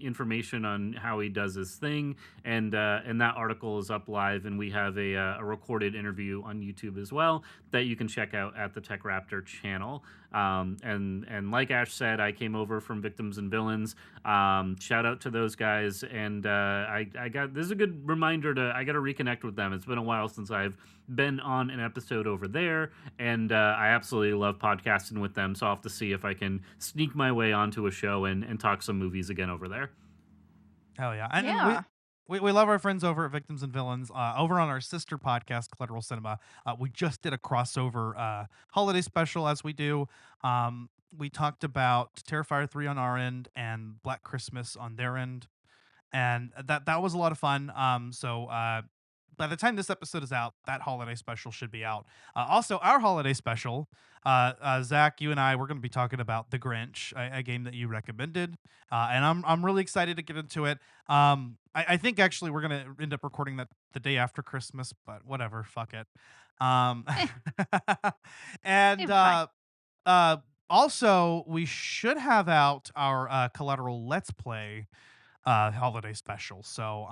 information on how he does his thing. And that article is up live, and we have a recorded interview on YouTube as well that you can check out at the TechRaptor channel. And like Ash said, I came over from Victims and Villains. Shout out to those guys, and I got this is a good reminder I got to reconnect with them. It's been a while since I've been on an episode over there, and I absolutely love podcasting with them. So I'll have to see if I can sneak my way onto a show and talk some movies again over there. Hell yeah. And Yeah. we love our friends over at Victims and Villains. Over on our sister podcast, Collateral Cinema, we just did a crossover holiday special, as we do. We talked about Terrifier 3 on our end and Black Christmas on their end. And that was a lot of fun. So by the time this episode is out, that holiday special should be out. Also, our holiday special, Zach, you and I, we're going to be talking about The Grinch, a game that you recommended, and I'm really excited to get into it. I think actually we're going to end up recording that the day after Christmas, but whatever, fuck it. And It's fine. also, we should have out our Collateral Let's Play holiday special. So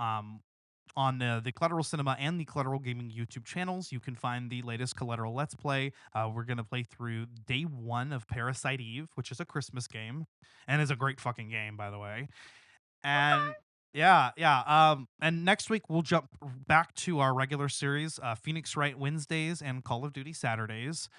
on the Collateral Cinema and the Collateral Gaming YouTube channels, you can find the latest Collateral Let's Play. We're going to play through day 1 of Parasite Eve, which is a Christmas game, and is a great fucking game, by the way. And and next week we'll jump back to our regular series, Phoenix Wright Wednesdays and Call of Duty Saturdays.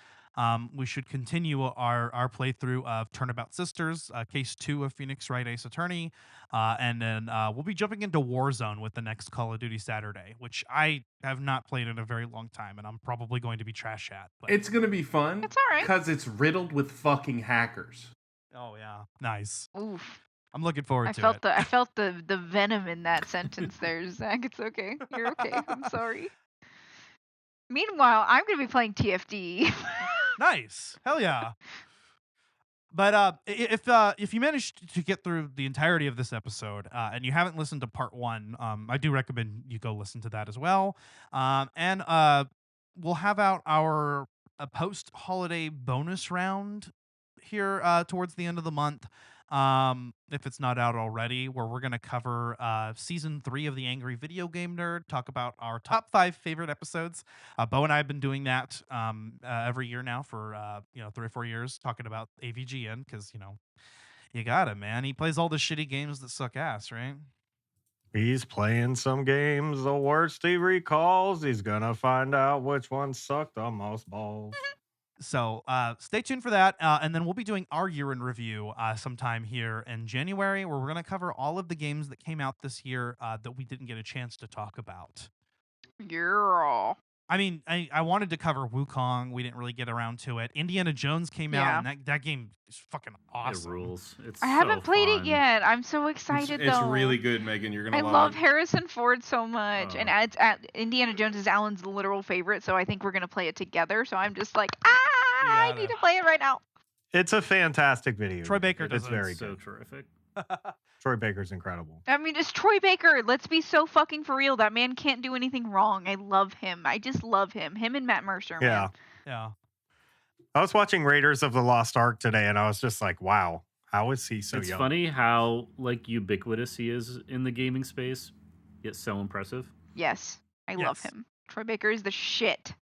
We should continue our playthrough of Turnabout Sisters, Case 2 of Phoenix Wright Ace Attorney, and then we'll be jumping into Warzone with the next Call of Duty Saturday, which I have not played in a very long time, and I'm probably going to be trash at. But It's gonna be fun. It's all right. Because it's riddled with fucking hackers. oh yeah, nice. Oof. I'm looking forward I to felt it. the venom in that sentence there, Zach. It's okay. You're okay. I'm sorry. Meanwhile, I'm gonna be playing TFD. Nice, hell yeah. But if you managed to get through the entirety of this episode and you haven't listened to part 1, I do recommend you go listen to that as well. And we'll have out our post-holiday bonus round here towards the end of the month. If it's not out already, where we're going to cover season 3 of The Angry Video Game Nerd, talk about our top 5 favorite episodes. Bo and I have been doing that every year now for 3 or 4 years, talking about AVGN, because you got it, man. He plays all the shitty games that suck ass, right? He's playing some games the worst he recalls. He's gonna find out which one sucked the most balls. So stay tuned for that. And then we'll be doing our year in review sometime here in January, where we're going to cover all of the games that came out this year that we didn't get a chance to talk about. Girl. I mean, I wanted to cover Wukong. We didn't really get around to it. Indiana Jones came Yeah. out, and that game is fucking awesome. It rules. It's I haven't so played fun. it yet. I'm so excited It's though. really good, Megan. You're gonna I love love it. Harrison Ford so much, and Oh. it's Indiana Jones is Alan's literal favorite, so I think we're gonna play it together. So I'm just like, I gotta. need to play it right now. It's a fantastic video. Troy game. Baker does It's it. very so good. terrific. Troy Baker's incredible. I mean, it's Troy Baker. Let's be so fucking for real. That man can't do anything wrong. I love him. I just love him. Him and Matt Mercer. Yeah. Man. Yeah. I was watching Raiders of the Lost Ark today, and I was just like, wow, how is he so It's young? funny how ubiquitous he is in the gaming space, yet so impressive. Yes, I love Yes. him. Troy Baker is the shit.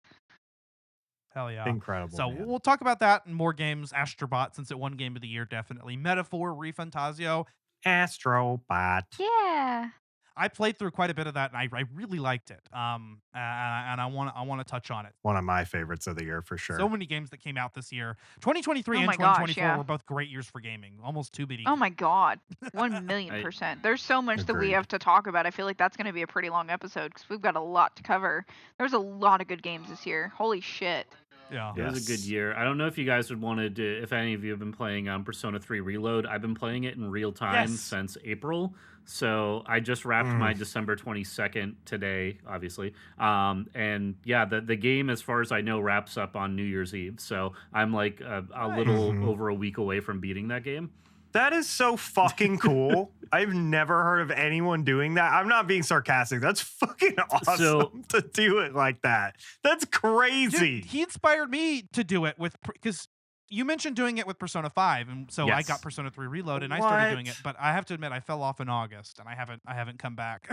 Hell yeah. Incredible. So man. we'll talk about that and more games. Astrobot, since it won Game of the Year, definitely. Metaphor, Refantasio. Astrobot. Yeah. I played through quite a bit of that, and I really liked it. And I want to touch on it. One of my favorites of the year for sure. So many games that came out this year. 2023 Oh and my gosh, 2024 yeah. were both great years for gaming. Almost too many. Oh my god. 1,000,000%. There's so much that we Agreed. have to talk about. I feel like that's going to be a pretty long episode because we've got a lot to cover. There's a lot of good games this year. Holy shit. Yeah. It was a good Yes. year. I don't know if you guys would want to, if any of you have been playing Persona 3 Reload. I've been playing it in real time Yes. since April. So I just wrapped my December 22nd today, obviously. And yeah, the game, as far as I know, wraps up on New Year's Eve. So I'm like a little over a week away from beating that game. That is so fucking cool. I've never heard of anyone doing that. I'm not being sarcastic. That's fucking awesome to do it like that. That's crazy. Dude, he inspired me to do it with because you mentioned doing it with Persona 5, and so I Yes. got Persona 3 Reload, and I started doing What? it. But I have to admit, I fell off in August, and I haven't come back.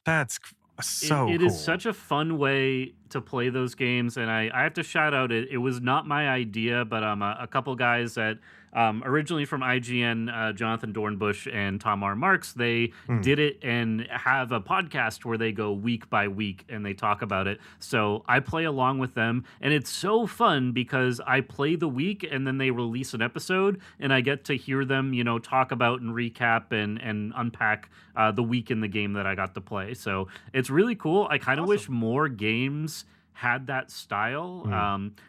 That's so It cool. is such a fun way to play those games, and I have to shout out, it was not my idea, but a couple guys that originally from IGN, Jonathan Dornbush and Tom R. Marks, they did it and have a podcast where they go week by week and they talk about it. So I play along with them, and it's so fun because I play the week and then they release an episode, and I get to hear them, talk about and recap and unpack the week in the game that I got to play. So it's really cool. I kind of wish more games had that style.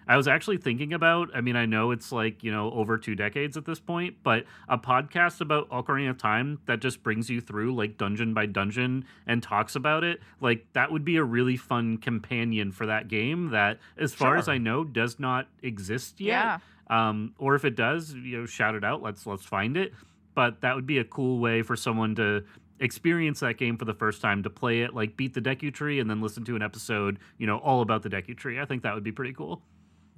I was actually thinking about, I know it's like, over 2 decades at this point, but a podcast about Ocarina of Time that just brings you through like dungeon by dungeon and talks about it, like that would be a really fun companion for that game that, as far as I know, does not exist yet. Or if it does, shout it out. Let's find it. But that would be a cool way for someone to experience that game for the first time, to play it, like beat the Deku Tree and then listen to an episode, all about the Deku Tree. I think that would be pretty cool.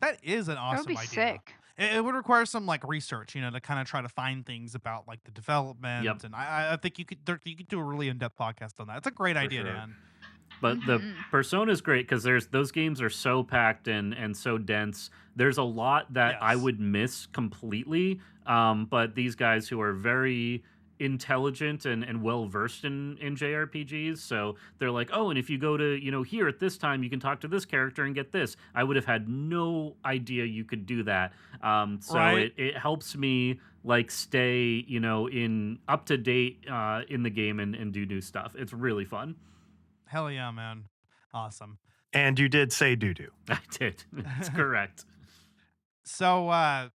That is an That awesome would be idea. sick. It would require some like research, to kind of try to find things about like the development. Yep. And I think you could do a really in-depth podcast on that. It's a great idea, sure. Dan. But the Persona is great because those games are so packed and so dense. There's a lot that I would miss completely. But these guys who are very intelligent and well versed in JRPGs, so they're like, oh, and if you go to here at this time, you can talk to this character and get this. I would have had no idea you could do that. So Right. it helps me like stay in up to date in the game and do new stuff. It's really fun. Hell yeah, man. Awesome. And you did say doo-doo. I did. It's correct. So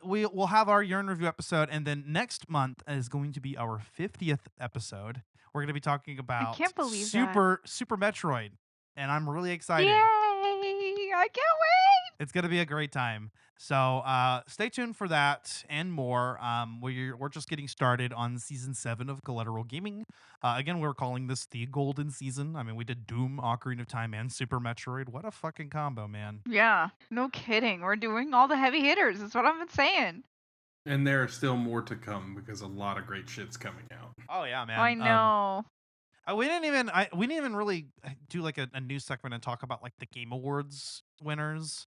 we'll have our year in review episode, and then next month is going to be our 50th episode. We're going to be talking about can't believe Super Metroid, and I'm really excited. Yay! I can't wait. It's going to be a great time. So stay tuned for that and more. We're just getting started on season 7 of Collateral Gaming. Again, we're calling this the Golden Season. We did Doom, Ocarina of Time, and Super Metroid. What a fucking combo, man. Yeah, no kidding. We're doing all the heavy hitters. That's what I've been saying. And there are still more to come because a lot of great shit's coming out. Oh yeah, man. I know. We didn't even really do like a news segment and talk about like the Game Awards winners.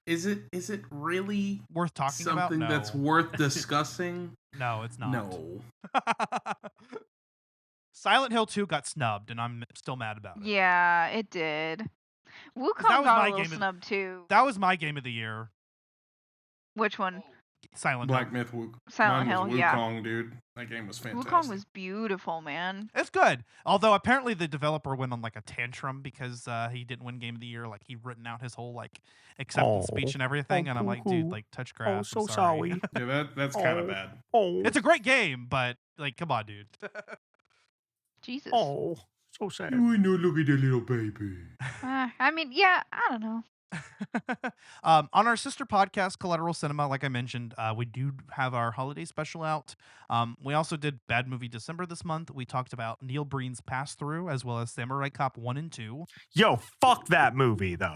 Is it really Worth talking about? something No. that's worth discussing? No, it's not. No. Silent Hill 2 got snubbed, and I'm still mad about it. Yeah, it did. Wukong that was got my a little game of- snub too. That was my game of the year. Which one? Silent Black Hill. Myth Silent Mine was Hill, yeah. Wukong, dude. That game was fantastic. Wukong was beautiful, man. It's good. Although apparently the developer went on like a tantrum because he didn't win Game of the Year. Like he'd written out his whole like acceptance speech and everything, and I'm like, dude, like touch grass. I'm sorry. Yeah, that's kind of bad. It's a great game, but like, come on, dude. Jesus. Oh, so sad. You ain't no look at that little baby. Yeah, I don't know. On our sister podcast, Collateral Cinema, like I mentioned, we do have our holiday special out. We also did Bad Movie December this month. We talked about Neil Breen's Pass Through, as well as Samurai Cop 1 and 2. Yo, fuck that movie, though.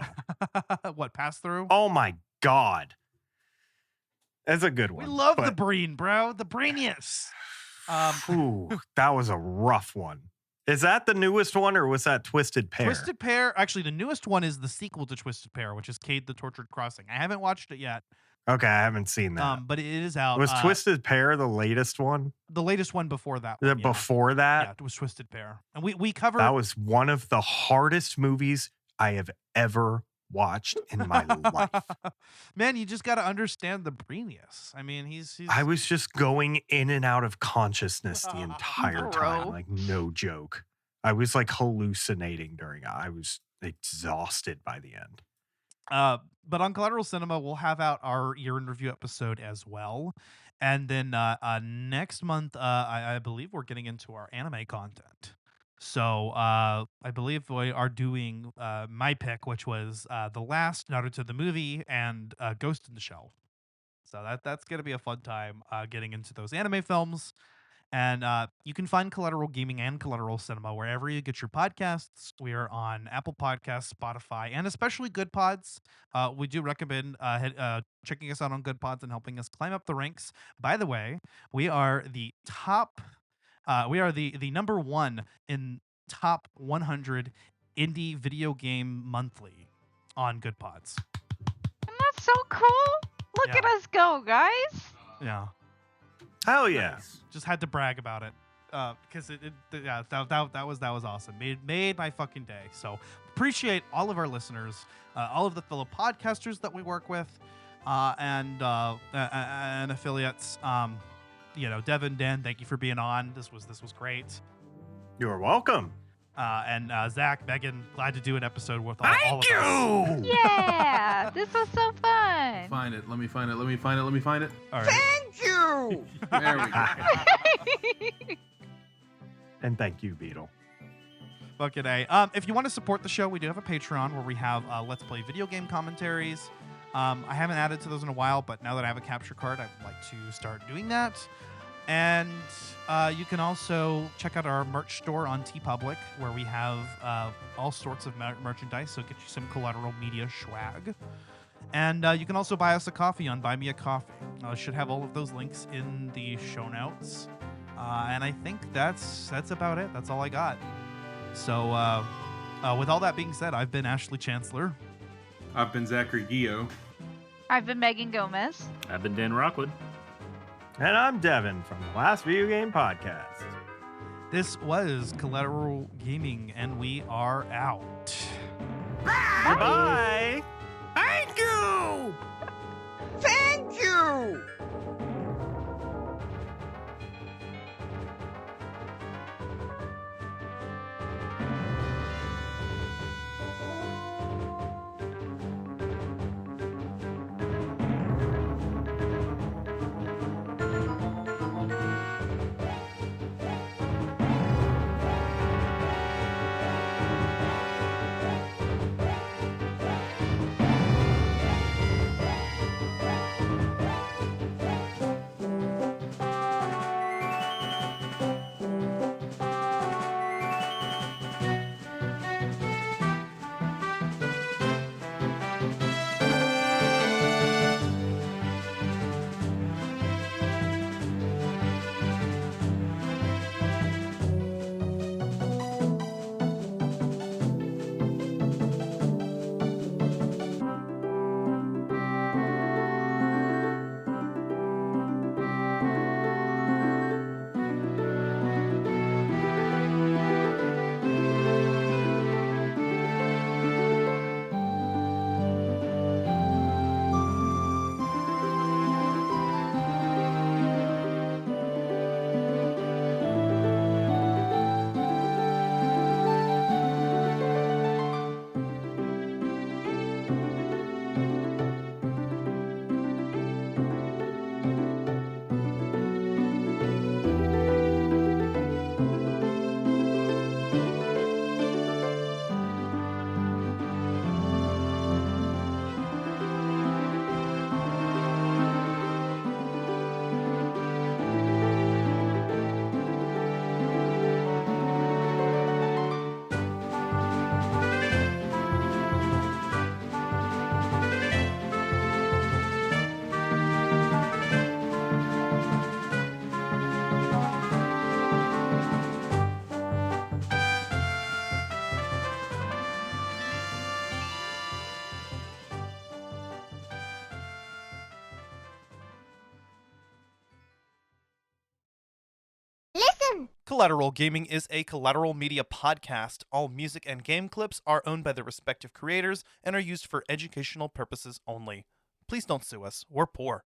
What, Pass Through? Oh my God. That's a good one. We love the but- Breen, bro. The Breenius. Ooh, that was a rough one. Is that the newest one, or was that Twisted Pair? Twisted Pair, actually, the newest one is the sequel to Twisted Pair, which is Cade the Tortured Crossing. I haven't watched it yet, Okay, I haven't seen that. but it is out. Was Twisted Pair the latest one? the latest one before that The one, yeah. Before that? Yeah, it was Twisted Pair. And we covered... That was one of the hardest movies I have ever watched in my life. Man, you just got to understand the Breenius. He's I was just going in and out of consciousness the entire time. Bro. Like, no joke. I was like hallucinating during it. I was exhausted by the end. But on Collateral Cinema, we'll have out our year in review episode as well. And then next month, I believe we're getting into our anime content. So I believe we are doing my pick, which was the last Naruto the movie and Ghost in the Shell. So that's going to be a fun time getting into those anime films. And you can find Collateral Gaming and Collateral Cinema wherever you get your podcasts. We are on Apple Podcasts, Spotify, and especially Good Pods. We do recommend checking us out on Good Pods and helping us climb up the ranks. By the way, we are the top. We are the number one in top 100 indie video game monthly on Good Pods. And that's so cool. Look at us go, guys. Yeah. Hell yeah. Nice. Just had to brag about it because that was awesome. Made my fucking day. So appreciate all of our listeners, all of the fellow podcasters that we work with, and affiliates. Devin, Dan, thank you for being on. This was great. You're welcome. And Zach, Megan, glad to do an episode with all of us. Thank you. Yeah, this was so fun. Find it. Let me find it. Let me find it. Let me find it. All right. Thank you! There we go. And thank you, Beetle. Fucking A. If you want to support the show, we do have a Patreon where we have Let's Play video game commentaries. I haven't added to those in a while, but now that I have a capture card, I'd like to start doing that. And you can also check out our merch store on TeePublic, where we have all sorts of merchandise, so get you some Collateral Media swag. And you can also buy us a coffee on Buy Me a Coffee. I should have all of those links in the show notes. And I think that's about it. That's all I got. So with all that being said, I've been Ashley Chancellor. I've been Zachary Guillo. I've been Megan Gomez. I've been Dan Rockwood. And I'm Devin from the Last Video Game Podcast. This was Collateral Gaming, and we are out. Goodbye. Thank you! Thank you! Collateral Gaming is a Collateral Media podcast. All music and game clips are owned by their respective creators and are used for educational purposes only. Please don't sue us. We're poor.